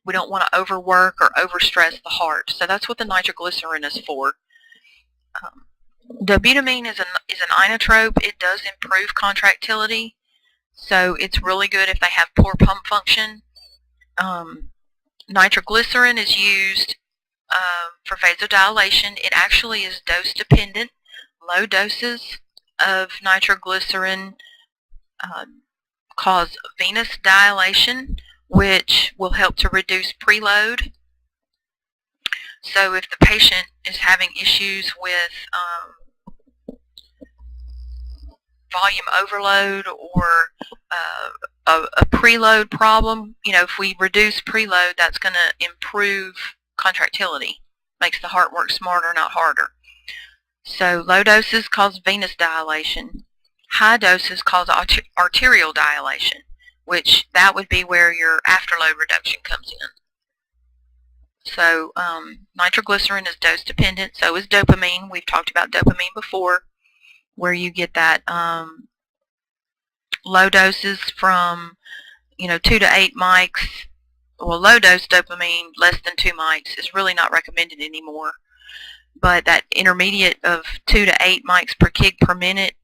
We don't want to overwork or overstress the heart. So that's what the nitroglycerin is for. Dobutamine is an inotrope. It does improve contractility, so it's really good if they have poor pump function. Nitroglycerin is used for vasodilation. It actually is dose dependent. Low doses of nitroglycerin cause venous dilation, which will help to reduce preload. So if the patient is having issues with volume overload or a preload problem, if we reduce preload, that's going to improve contractility, makes the heart work smarter, not harder. So low doses cause venous dilation. High doses cause arterial dilation, which that would be where your afterload reduction comes in. So nitroglycerin is dose dependent, so is dopamine. We've talked about dopamine before, where you get that low doses from 2 to 8 mics. Well, low dose dopamine, less than 2 mics, is really not recommended anymore. But that intermediate of 2 to 8 mics per kg per minute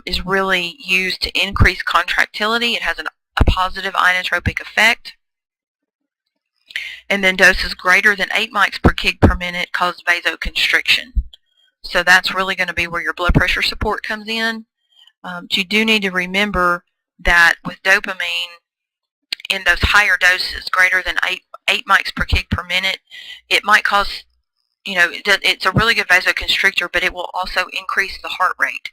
is really used to increase contractility. It has a positive inotropic effect. And then doses greater than 8 mics per kg per minute cause vasoconstriction. So that's really going to be where your blood pressure support comes in. But you do need to remember that with dopamine, in those higher doses, greater than 8 mics per kg per minute, it might cause, it's a really good vasoconstrictor, but it will also increase the heart rate.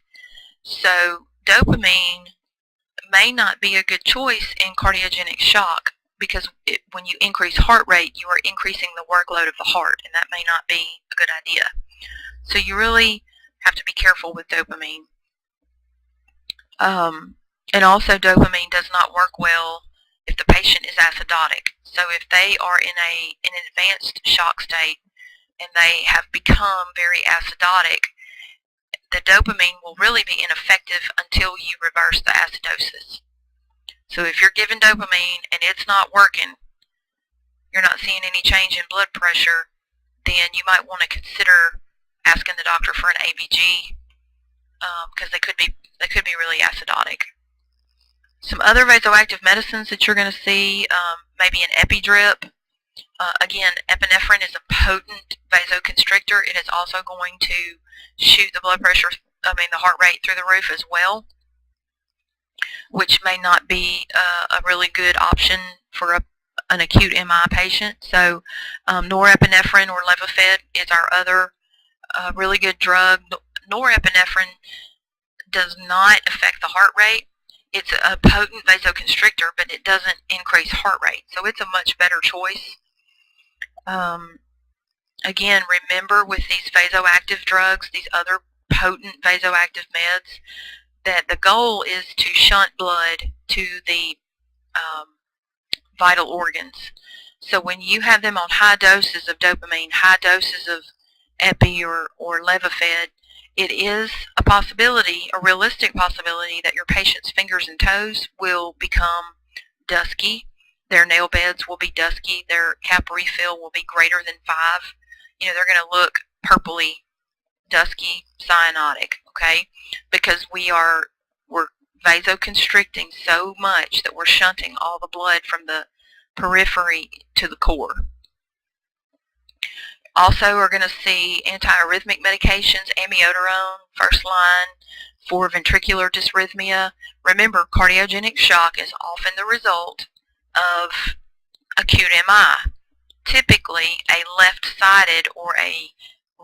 So dopamine may not be a good choice in cardiogenic shock, because when you increase heart rate, you are increasing the workload of the heart, and that may not be a good idea. So you really have to be careful with dopamine. And also dopamine does not work well if the patient is acidotic. So if they are in an advanced shock state and they have become very acidotic, the dopamine will really be ineffective until you reverse the acidosis. So if you're giving dopamine and it's not working, you're not seeing any change in blood pressure, then you might want to consider asking the doctor for an ABG, because they could be really acidotic. Some other vasoactive medicines that you're going to see, maybe an epidrip. Again, epinephrine is a potent vasoconstrictor. It is also going to shoot the blood pressure, the heart rate through the roof as well, which may not be a really good option for an acute MI patient. So norepinephrine or Levophed is our other really good drug. Norepinephrine does not affect the heart rate. It's a potent vasoconstrictor, but it doesn't increase heart rate. So it's a much better choice. Again, remember with these vasoactive drugs, these other potent vasoactive meds, that the goal is to shunt blood to the vital organs. So when you have them on high doses of dopamine, high doses of epi or Levophed, it is a possibility, a realistic possibility, that your patient's fingers and toes will become dusky. Their nail beds will be dusky. Their cap refill will be greater than 5. They're going to look purpley, dusky, cyanotic, okay? Because we're vasoconstricting so much that we're shunting all the blood from the periphery to the core. Also, we're going to see antiarrhythmic medications, amiodarone, first line for ventricular dysrhythmia. Remember, cardiogenic shock is often the result of acute MI. Typically, a left-sided or a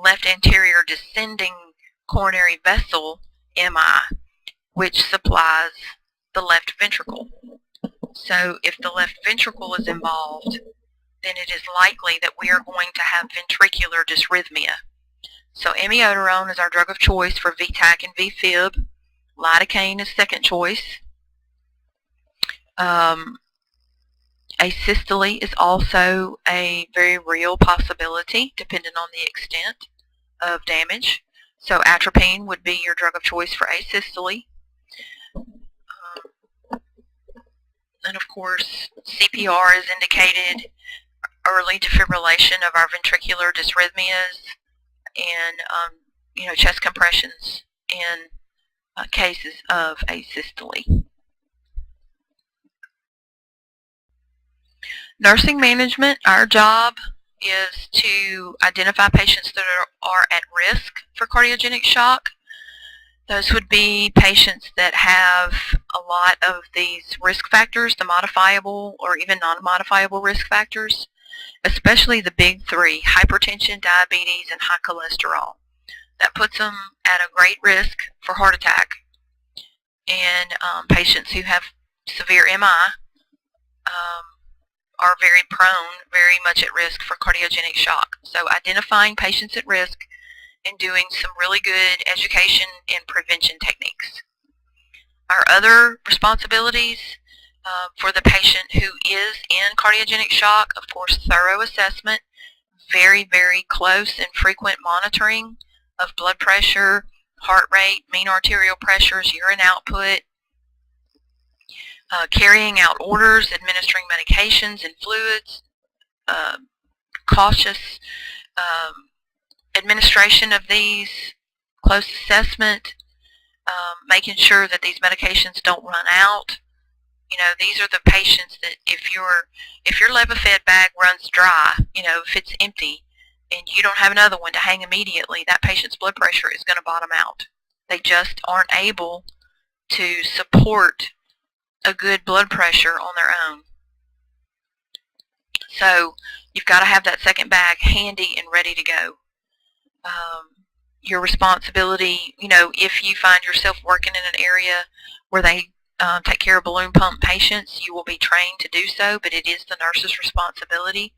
left anterior descending coronary vessel MI, which supplies the left ventricle. So if the left ventricle is involved, then it is likely that we are going to have ventricular dysrhythmia. So amiodarone is our drug of choice for VTAC and VFib. Lidocaine is second choice. Asystole is also a very real possibility, depending on the extent of damage. So atropine would be your drug of choice for asystole. And of course, CPR is indicated, early defibrillation of our ventricular dysrhythmias, and chest compressions in cases of asystole. Nursing management, our job is to identify patients that are at risk for cardiogenic shock. Those would be patients that have a lot of these risk factors, the modifiable or even non-modifiable risk factors, especially the big 3, hypertension, diabetes, and high cholesterol. That puts them at a great risk for heart attack. And patients who have severe MI are very prone, very much at risk for cardiogenic shock. So identifying patients at risk and doing some really good education and prevention techniques. Our other responsibilities for the patient who is in cardiogenic shock, of course, thorough assessment, very, very close and frequent monitoring of blood pressure, heart rate, mean arterial pressures, urine output, carrying out orders, administering medications and fluids, cautious administration of these, close assessment, making sure that these medications don't run out. These are the patients that if your Levophed bag runs dry, if it's empty and you don't have another one to hang immediately, that patient's blood pressure is going to bottom out. They just aren't able to support a good blood pressure on their own. So you've got to have that second bag handy and ready to go. Your responsibility, if you find yourself working in an area where they take care of balloon pump patients, you will be trained to do so, but it is the nurse's responsibility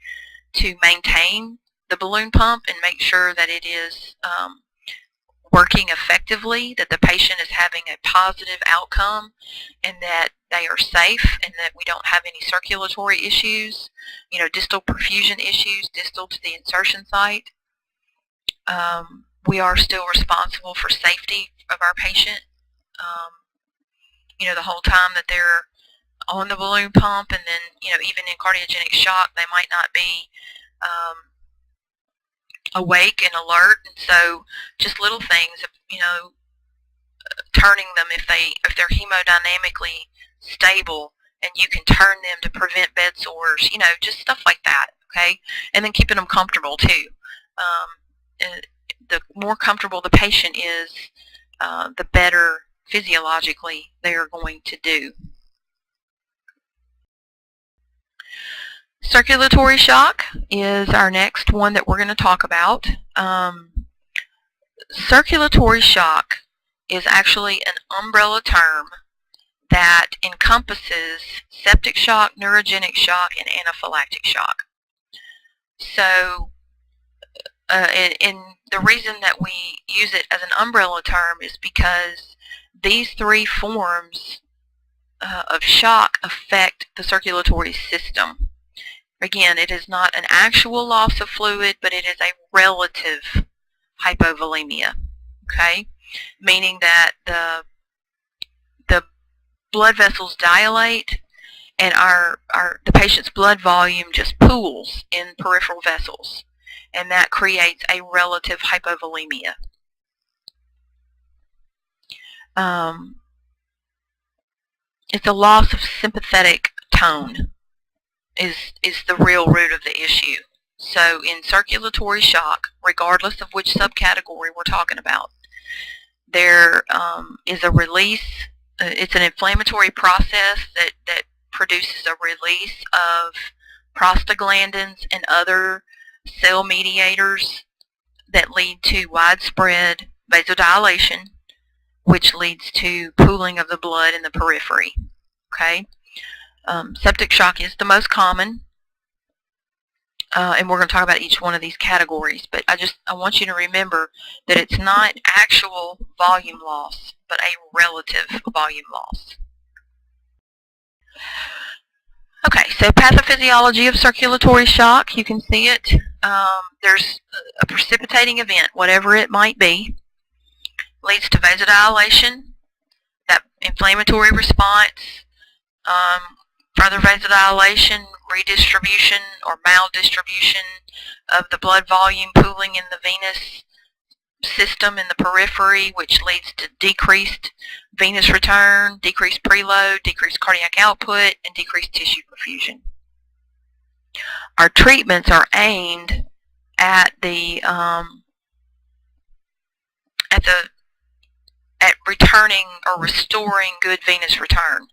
to maintain the balloon pump and make sure that it is working effectively, that the patient is having a positive outcome, and that they are safe, and that we don't have any circulatory issues, distal perfusion issues, distal to the insertion site. we are still responsible for safety of our patient. You know, the whole time that they're on the balloon pump, and then, you know, even in cardiogenic shock, they might not be awake and alert, and so just little things, you know, turning them if they're hemodynamically stable, and you can turn them to prevent bed sores, you know, just stuff like that, okay? And then keeping them comfortable too. The more comfortable the patient is, the better physiologically they are going to do. Circulatory shock is our next one that we're going to talk about. Circulatory shock is actually an umbrella term that encompasses septic shock, neurogenic shock, and anaphylactic shock. So, and the reason that we use it as an umbrella term is because these three forms of shock affect the circulatory system. Again, it is not an actual loss of fluid, but it is a relative hypovolemia, okay? Meaning that the blood vessels dilate, and the patient's blood volume just pools in peripheral vessels, and that creates a relative hypovolemia. It's a loss of sympathetic tone is the real root of the issue. So in circulatory shock, regardless of which subcategory we're talking about, there is a release. It's an inflammatory process that produces a release of prostaglandins and other cell mediators that lead to widespread vasodilation, which leads to pooling of the blood in the periphery. Okay, septic shock is the most common, and we're going to talk about each one of these categories. But I want you to remember that it's not actual volume loss, but a relative volume loss. Okay, so pathophysiology of circulatory shock, you can see it. There's a precipitating event, whatever it might be, leads to vasodilation, that inflammatory response, further vasodilation, redistribution or maldistribution of the blood volume pooling in the venous system in the periphery, which leads to decreased venous return, decreased preload, decreased cardiac output, and decreased tissue perfusion. Our treatments are aimed at at returning or restoring good venous return.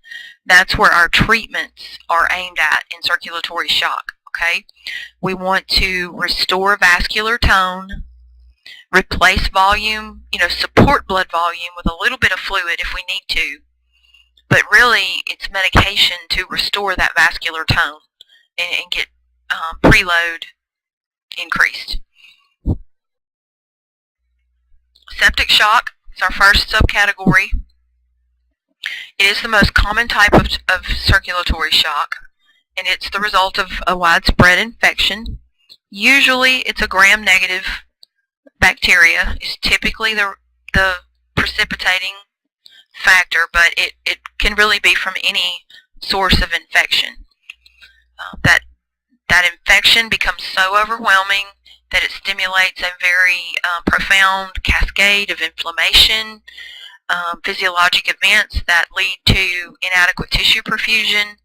That's where our treatments are aimed at in circulatory shock. Okay, we want to restore vascular tone, replace volume, support blood volume with a little bit of fluid if we need to, but really it's medication to restore that vascular tone and get preload increased. Septic shock is our first subcategory. It is the most common type of circulatory shock, and it's the result of a widespread infection. Usually it's a gram-negative bacteria. It's typically the precipitating factor, but it can really be from any source of infection. That infection becomes so overwhelming that it stimulates a very profound cascade of inflammation, physiologic events that lead to inadequate tissue perfusion,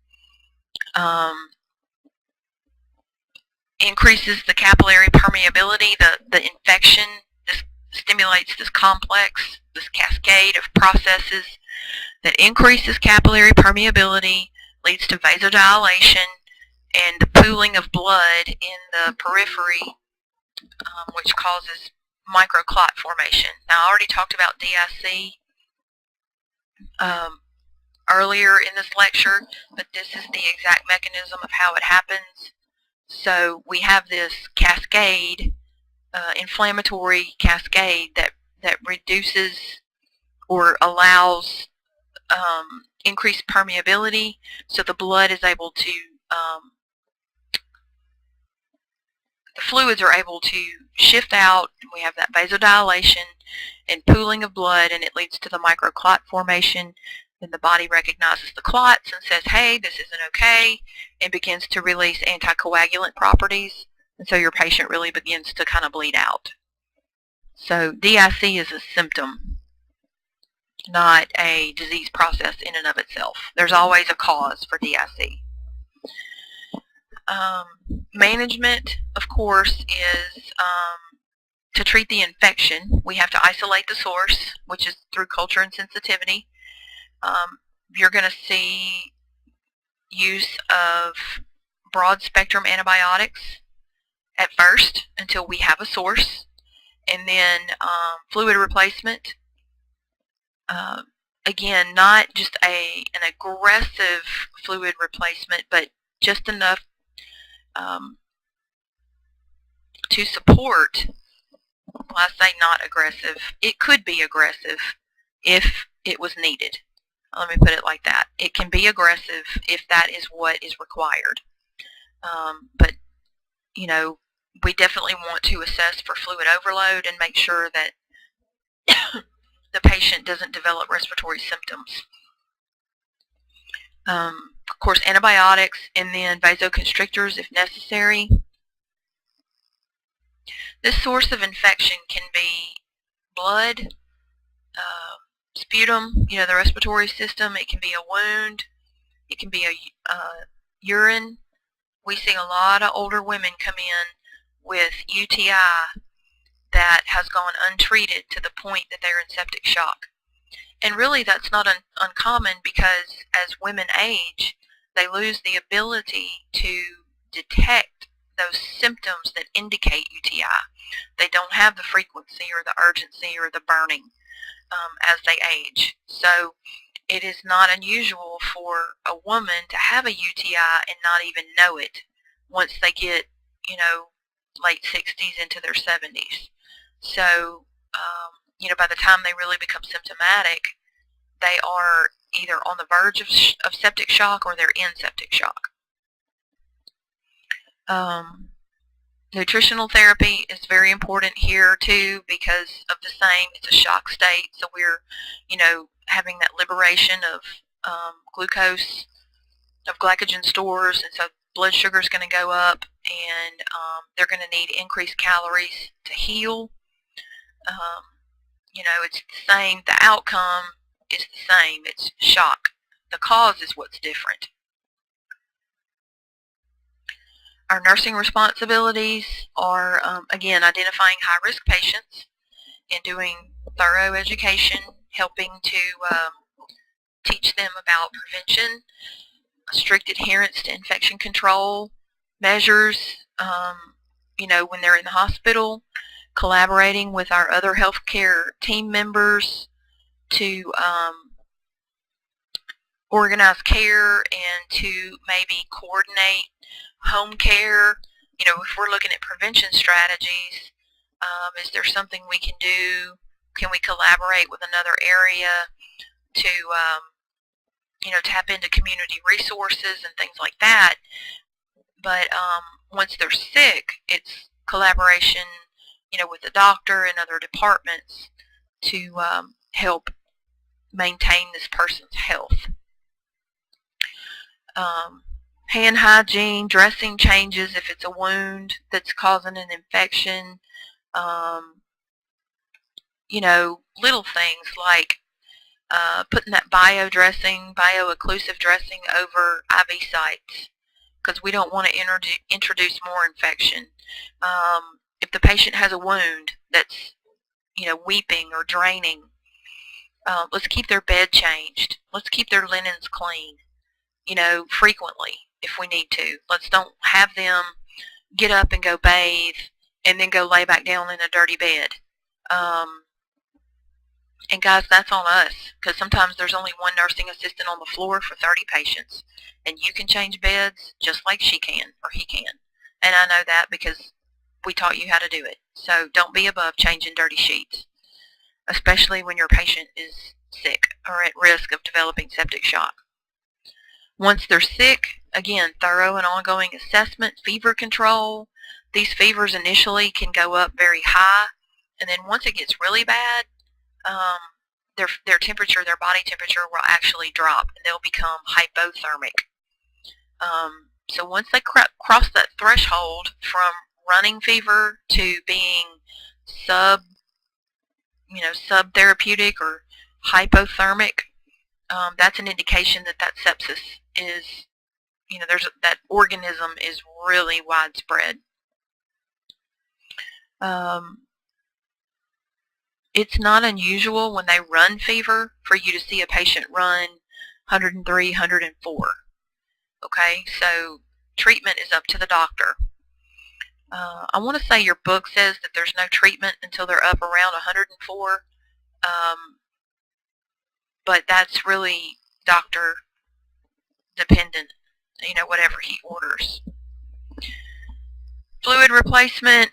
increases the capillary permeability. The infection stimulates this complex, this cascade of processes that increases capillary permeability, leads to vasodilation, and the pooling of blood in the periphery, which causes microclot formation. Now, I already talked about DIC earlier in this lecture, but this is the exact mechanism of how it happens. So we have this cascade, inflammatory cascade that reduces or allows increased permeability, so the blood is able to the fluids are able to shift out. We have that vasodilation and pooling of blood, and it leads to the microclot formation. Then the body recognizes the clots and says, hey, this isn't okay, and begins to release anticoagulant properties, and so your patient really begins to kind of bleed out. So DIC is a symptom, not a disease process in and of itself. There's always a cause for DIC. Management, of course, is to treat the infection. We have to isolate the source, which is through culture and sensitivity. You're going to see use of broad spectrum antibiotics at first until we have a source, and then fluid replacement. Again, not just an aggressive fluid replacement, but just enough to support. Well, I say not aggressive. It could be aggressive if it was needed. Let me put it like that. It can be aggressive if that is what is required. But, you know, we definitely want to assess for fluid overload and make sure that the patient doesn't develop respiratory symptoms. Of course, antibiotics and then vasoconstrictors if necessary. This source of infection can be blood, sputum, you know, the respiratory system. It can be a wound. It can be a urine. We see a lot of older women come in with UTI that has gone untreated to the point that they're in septic shock. And really that's not uncommon, because as women age, they lose the ability to detect those symptoms that indicate UTI. They don't have the frequency or the urgency or the burning as they age. So it is not unusual for a woman to have a UTI and not even know it once they get, you know, late 60s into their 70s. So, you know, by the time they really become symptomatic, they are either on the verge of septic shock or they're in septic shock. Nutritional therapy is very important here too, because of the same. It's a shock state, so we're, you know, having that liberation of glucose, of glycogen stores, and so blood sugar is going to go up, and they're going to need increased calories to heal. You know, it's the same. The outcome is the same. It's shock. The cause is what's different. Our nursing responsibilities are, again, identifying high-risk patients and doing thorough education, helping to teach them about prevention, strict adherence to infection control measures, you know, when they're in the hospital, collaborating with our other healthcare team members to organize care and to maybe coordinate home care. You know, if we're looking at prevention strategies, is there something we can do? Can we collaborate with another area to, you know, tap into community resources and things like that? But once they're sick, it's collaboration, you know, with the doctor and other departments to help maintain this person's health. Hand hygiene, dressing changes if it's a wound that's causing an infection, you know, little things like putting that bio-occlusive dressing over IV sites, because we don't want to introduce more infection. If the patient has a wound that's, you know, weeping or draining, let's keep their bed changed. Let's keep their linens clean, you know, frequently if we need to. Let's don't have them get up and go bathe and then go lay back down in a dirty bed. And guys, that's on us, because sometimes there's only one nursing assistant on the floor for 30 patients, and you can change beds just like she can or he can. And I know that because we taught you how to do it. So don't be above changing dirty sheets, especially when your patient is sick or at risk of developing septic shock. Once they're sick, again, thorough and ongoing assessment, fever control. these fevers initially can go up very high, and then once it gets really bad, their temperature, their body temperature will actually drop, and they'll become hypothermic. So once they cross that threshold from running fever to being subtherapeutic or hypothermic, that's an indication that that sepsis is, that organism is really widespread. It's not unusual when they run fever for you to see a patient run 103, 104. Okay, so treatment is up to the doctor. I want to say your book says that there's no treatment until they're up around 104, but that's really doctor dependent, whatever he orders. Fluid replacement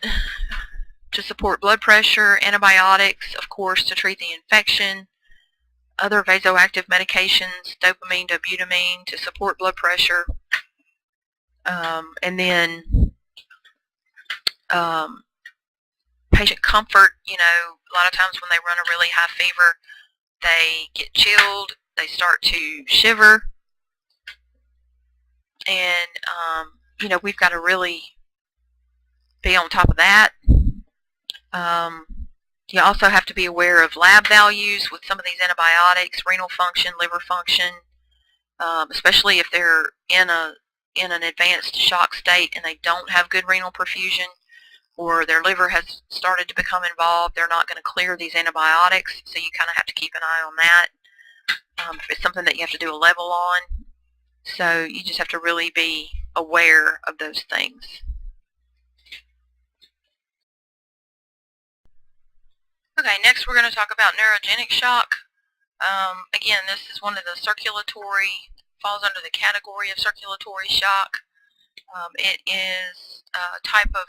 to support blood pressure, antibiotics, of course, to treat the infection, other vasoactive medications, dopamine, dobutamine, to support blood pressure, and then patient comfort. A lot of times when they run a really high fever, they get chilled, they start to shiver, and we've got to really be on top of that. You also have to be aware of lab values with some of these antibiotics, renal function, liver function, especially if they're in an advanced shock state and they don't have good renal perfusion, or their liver has started to become involved. They're not going to clear these antibiotics, so you kind of have to keep an eye on that. If it's something that you have to do a level on, so you just have to really be aware of those things. Okay, next we're going to talk about neurogenic shock. Again, this is one of the circulatory, falls under the category of circulatory shock. It is a type of,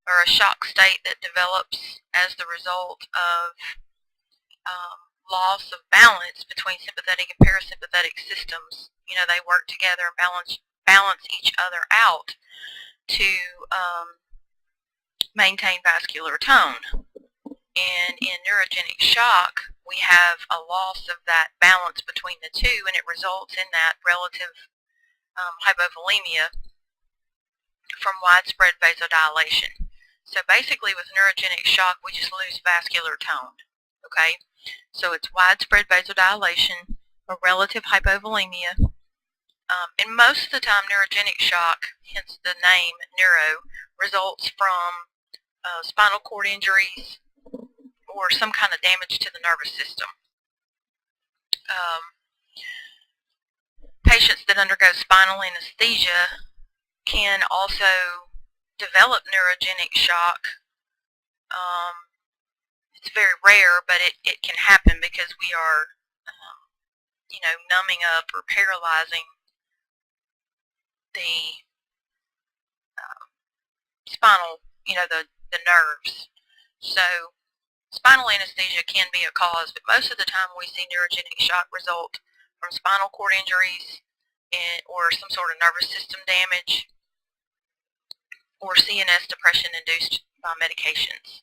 or a shock state that develops as the result of loss of balance between sympathetic and parasympathetic systems. They work together and balance each other out to maintain vascular tone. And in neurogenic shock, we have a loss of that balance between the two, and it results in that relative hypovolemia from widespread vasodilation. So basically with neurogenic shock, we just lose vascular tone. Okay? So it's widespread vasodilation, a relative hypovolemia, and most of the time neurogenic shock, hence the name neuro, results from spinal cord injuries or some kind of damage to the nervous system. Patients that undergo spinal anesthesia can also develop neurogenic shock. It's very rare, but it can happen because we are, numbing up or paralyzing the spinal, the nerves. So spinal anesthesia can be a cause, but most of the time we see neurogenic shock result from spinal cord injuries or some sort of nervous system damage or CNS depression induced by medications.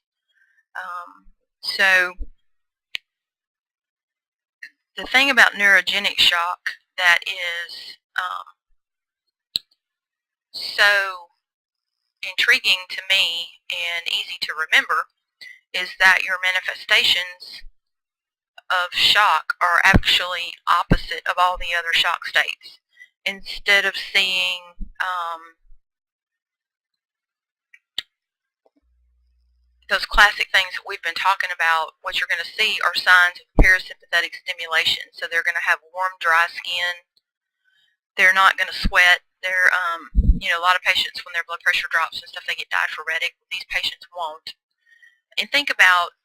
So the thing about neurogenic shock that is so intriguing to me and easy to remember is that your manifestations of shock are actually opposite of all the other shock states. Instead of seeing those classic things that we've been talking about, what you're going to see are signs of parasympathetic stimulation. So they're going to have warm, dry skin. They're not going to sweat. They're, a lot of patients, when their blood pressure drops and stuff, they get diaphoretic. These patients won't. And think about,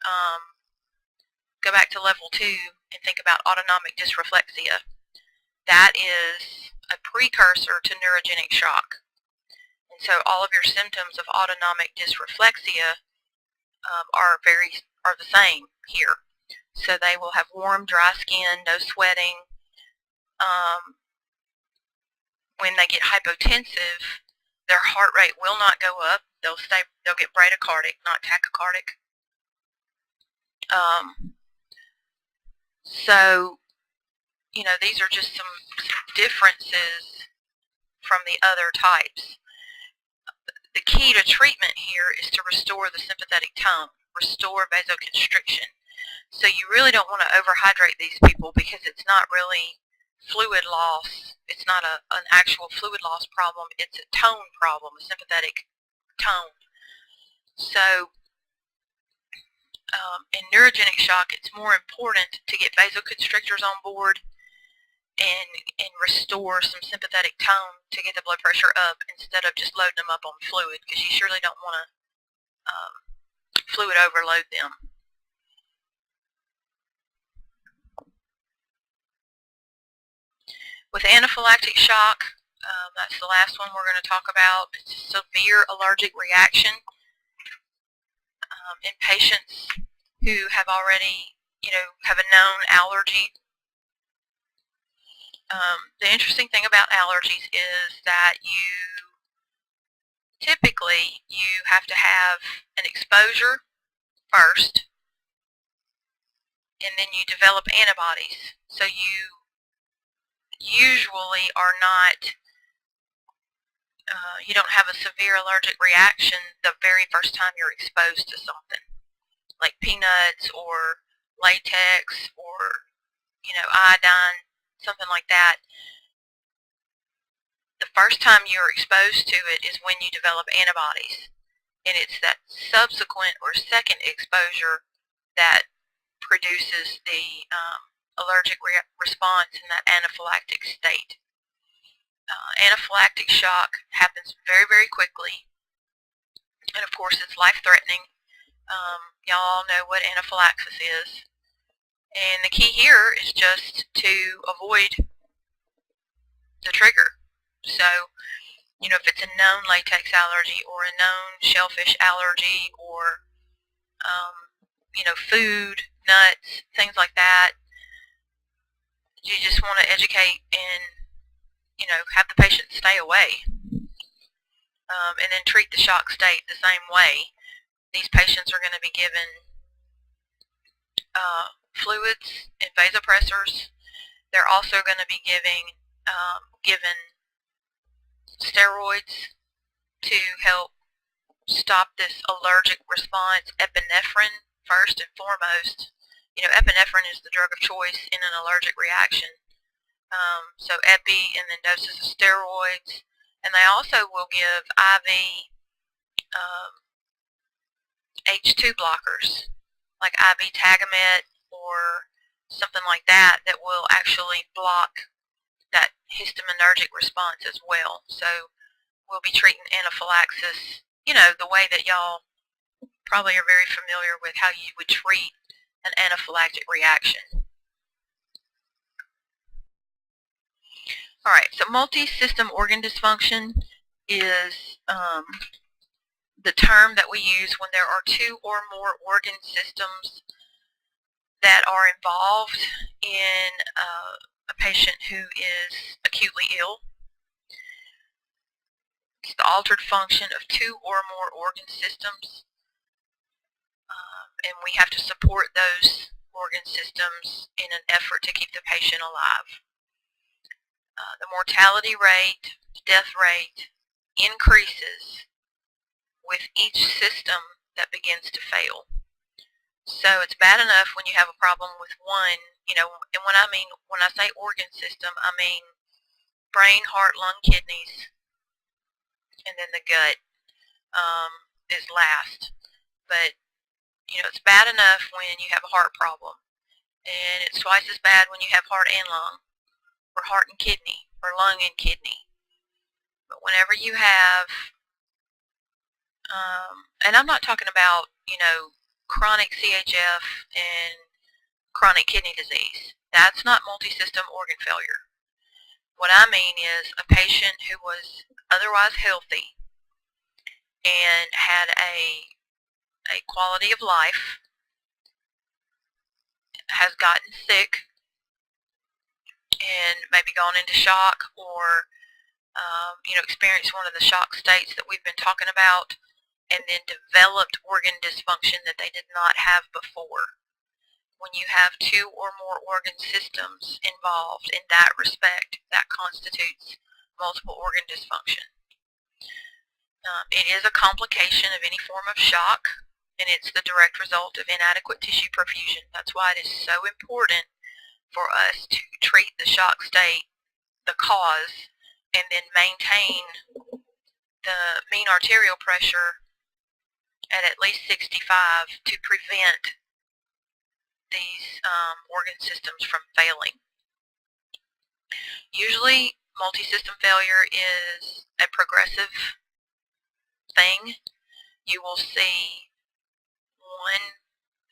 go back to level 2 and think about autonomic dysreflexia. That is a precursor to neurogenic shock. And so all of your symptoms of autonomic dysreflexia are the same here. So they will have warm, dry skin, no sweating. When they get hypotensive, their heart rate will not go up. They'll get bradycardic, not tachycardic. So, these are just some differences from the other types. The key to treatment here is to restore the sympathetic tone, restore vasoconstriction. So you really don't want to overhydrate these people because it's not really fluid loss. It's not an actual fluid loss problem. It's a tone problem, a sympathetic tone. So in neurogenic shock, it's more important to get vasoconstrictors on board and restore some sympathetic tone to get the blood pressure up instead of just loading them up on fluid, because you surely don't want to fluid overload them. With anaphylactic shock, that's the last one we're going to talk about. It's a severe allergic reaction in patients who have already, have a known allergy. The interesting thing about allergies is that typically you have to have an exposure first, and then you develop antibodies. So you usually are not, you don't have a severe allergic reaction the very first time you're exposed to something, like peanuts or latex or, iodine, something like that. The first time you're exposed to it is when you develop antibodies, and it's that subsequent or second exposure that produces the allergic response in that anaphylactic state. Anaphylactic shock happens very, very quickly, and of course it's life-threatening. Y'all all know what anaphylaxis is, and the key here is just to avoid the trigger. So, if it's a known latex allergy or a known shellfish allergy or, food, nuts, things like that, you just want to educate and, have the patient stay away. And then treat the shock state the same way. These patients are going to be given fluids and vasopressors. They're also going to be given steroids to help stop this allergic response. Epinephrine, first and foremost. Epinephrine is the drug of choice in an allergic reaction. So epi and then doses of steroids. And they also will give IV H2 blockers, like IV Tagamet or something like that, that will actually block that histaminergic response as well. So we'll be treating anaphylaxis, the way that y'all probably are very familiar with how you would treat an anaphylactic reaction. All right, so multi-system organ dysfunction is the term that we use when there are two or more organ systems that are involved in a patient who is acutely ill. It's the altered function of two or more organ systems, and we have to support those organ systems in an effort to keep the patient alive. The mortality rate, death rate increases with each system that begins to fail. So it's bad enough when you have a problem with one, and when I say organ system, I mean brain, heart, lung, kidneys, and then the gut is last. But, it's bad enough when you have a heart problem, and it's twice as bad when you have heart and lung, or heart and kidney, or lung and kidney. But whenever you have, and I'm not talking about, chronic CHF and chronic kidney disease. That's not multi-system organ failure. What I mean is a patient who was otherwise healthy and had a quality of life, has gotten sick and maybe gone into shock or experienced one of the shock states that we've been talking about, and then developed organ dysfunction that they did not have before. When you have two or more organ systems involved in that respect, that constitutes multiple organ dysfunction. It is a complication of any form of shock, and it's the direct result of inadequate tissue perfusion. That's why it is so important for us to treat the shock state, the cause, and then maintain the mean arterial pressure at least 65 to prevent these organ systems from failing. Usually, multi-system failure is a progressive thing. You will see one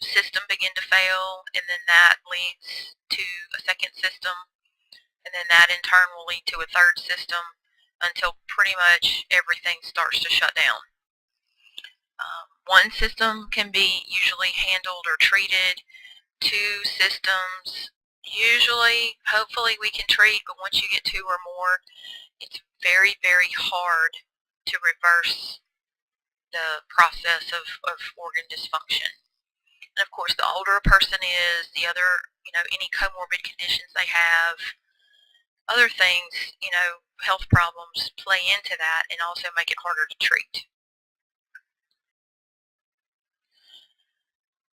system begin to fail, and then that leads to a second system, and then that in turn will lead to a third system until pretty much everything starts to shut down. One system can be usually handled or treated. Two systems, usually, hopefully we can treat, but once you get two or more, it's very, very hard to reverse the process of organ dysfunction. And of course, the older a person is, the other, any comorbid conditions they have, other things, health problems play into that and also make it harder to treat.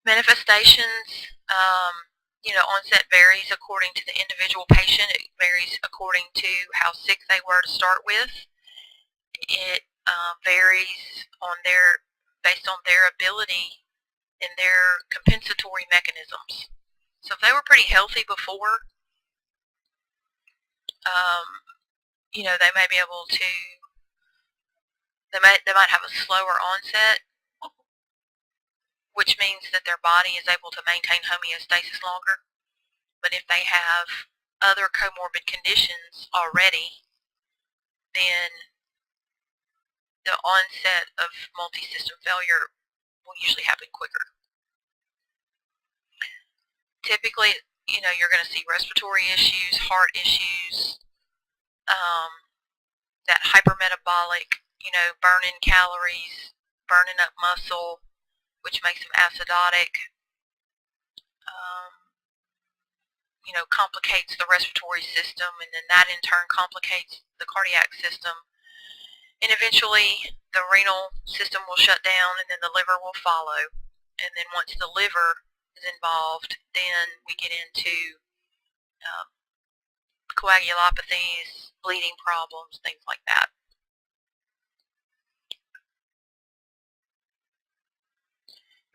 Manifestations, onset varies according to the individual patient. It varies according to how sick they were to start with. It varies based on their ability and their compensatory mechanisms. So if they were pretty healthy before, they may be able to, they might have a slower onset, which means that their body is able to maintain homeostasis longer. But if they have other comorbid conditions already, then the onset of multi-system failure will usually happen quicker. Typically, you're going to see respiratory issues, heart issues, that hypermetabolic, burning calories, burning up muscle, which makes them acidotic, complicates the respiratory system, and then that in turn complicates the cardiac system. And eventually the renal system will shut down, and then the liver will follow. And then once the liver is involved, then we get into coagulopathies, bleeding problems, things like that.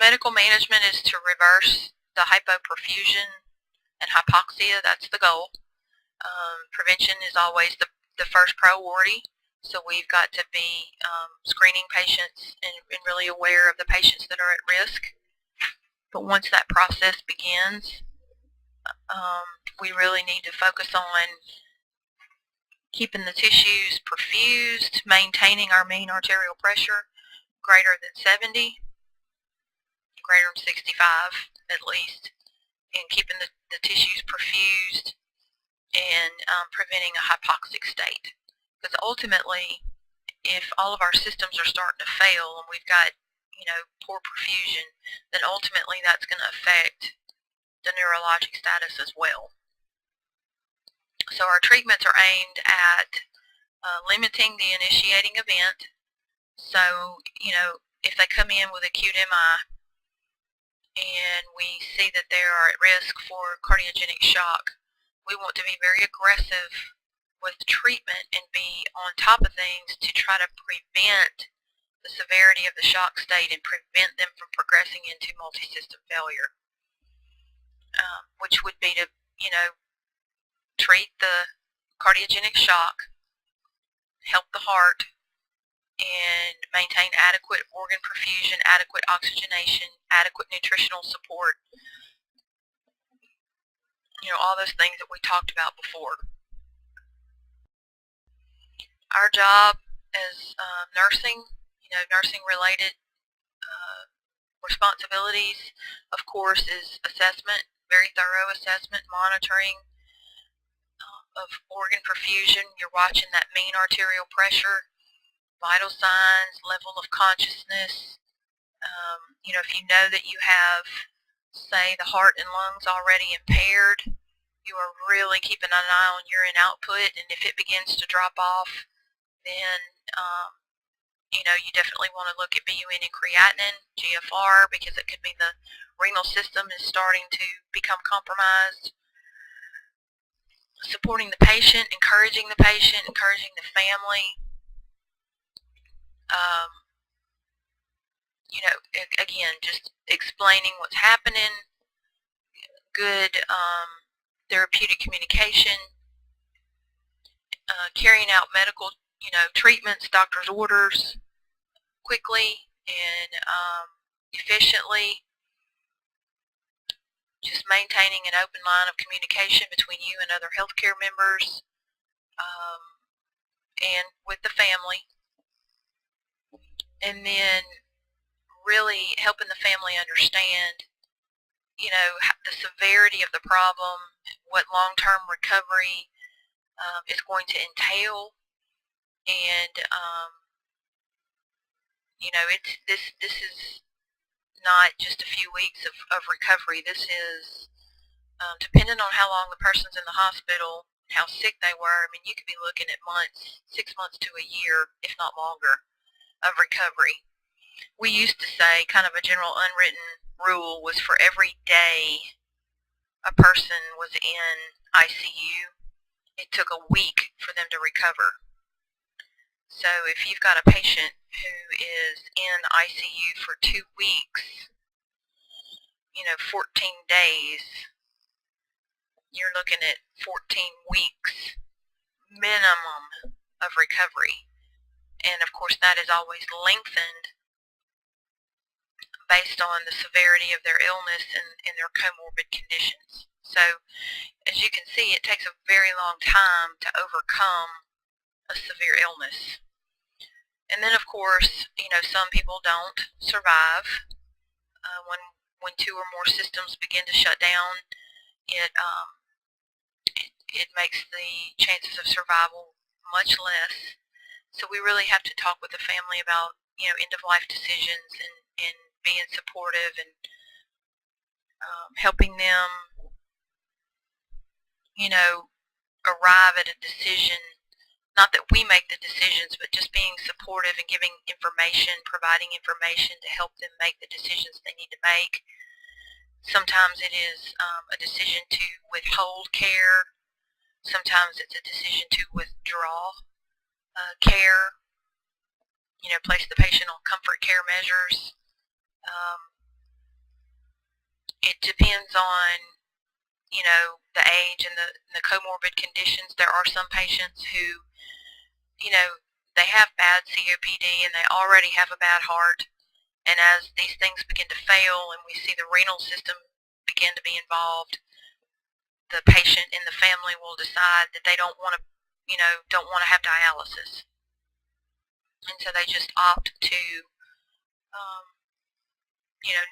Medical management is to reverse the hypoperfusion and hypoxia. That's the goal. Prevention is always the first priority. So we've got to be screening patients and really aware of the patients that are at risk. But once that process begins, we really need to focus on keeping the tissues perfused, maintaining our mean arterial pressure greater than 70, greater than 65 at least, and keeping the tissues perfused and preventing a hypoxic state. Because ultimately, if all of our systems are starting to fail and we've got, poor perfusion, then ultimately that's going to affect the neurologic status as well. So our treatments are aimed at limiting the initiating event. So, if they come in with acute MI and we see that they are at risk for cardiogenic shock, we want to be very aggressive with treatment and be on top of things to try to prevent the severity of the shock state and prevent them from progressing into multi-system failure, which would be to, treat the cardiogenic shock, help the heart, and maintain adequate organ perfusion, adequate oxygenation, adequate nutritional support, all those things that we talked about before. Our job as nursing, nursing-related responsibilities, of course, is assessment, very thorough assessment, monitoring of organ perfusion. You're watching that mean arterial pressure, vital signs, level of consciousness. If you know that you have, say, the heart and lungs already impaired, you are really keeping an eye on urine output, and if it begins to drop off, then you definitely want to look at BUN and creatinine, GFR, because it could be the renal system is starting to become compromised. Supporting the patient, encouraging the family. Again, just explaining what's happening, good therapeutic communication, carrying out medical, treatments, doctor's orders quickly and efficiently, just maintaining an open line of communication between you and other healthcare members and with the family, and then really helping the family understand the severity of the problem, what long-term recovery is going to entail, and this is not just a few weeks of recovery. This is depending on how long the person's in the hospital, how sick they were. I mean, you could be looking at months, 6 months to a year, if not longer, of recovery. We used to say, kind of a general unwritten rule was, for every day a person was in ICU, it took a week for them to recover. So if you've got a patient who is in ICU for 2 weeks, 14 days, you're looking at 14 weeks minimum of recovery. And of course that is always lengthened based on the severity of their illness and their comorbid conditions. So as you can see, it takes a very long time to overcome a severe illness. And then of course, some people don't survive. When 2 or more systems begin to shut down, it makes the chances of survival much less. So we really have to talk with the family about end-of-life decisions and being supportive and helping them arrive at a decision. Not that we make the decisions, but just being supportive and giving information, providing information to help them make the decisions they need to make. Sometimes it is a decision to withhold care. Sometimes it's a decision to withdraw care, place the patient on comfort care measures. It depends on, the age and the comorbid conditions. There are some patients who, they have bad COPD and they already have a bad heart. And as these things begin to fail and we see the renal system begin to be involved, the patient and the family will decide that they don't want to, have dialysis. And so they just opt to,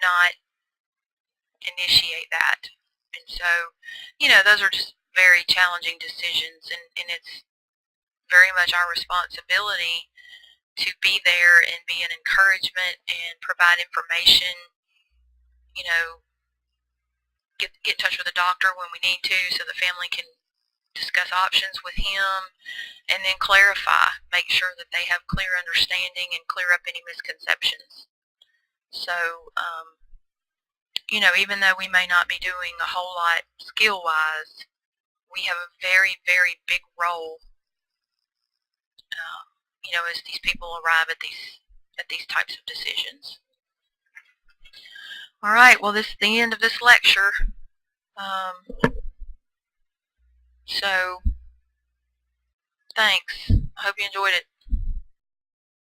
not initiate that. And so, those are just very challenging decisions, and it's very much our responsibility to be there and be an encouragement and provide information, get in touch with the doctor when we need to so the family can discuss options with him, and then clarify, make sure that they have clear understanding and clear up any misconceptions. So, even though we may not be doing a whole lot skill-wise, we have a very, very big role, as these people arrive at these types of decisions. All right, well, this is the end of this lecture. So, thanks. I hope you enjoyed it.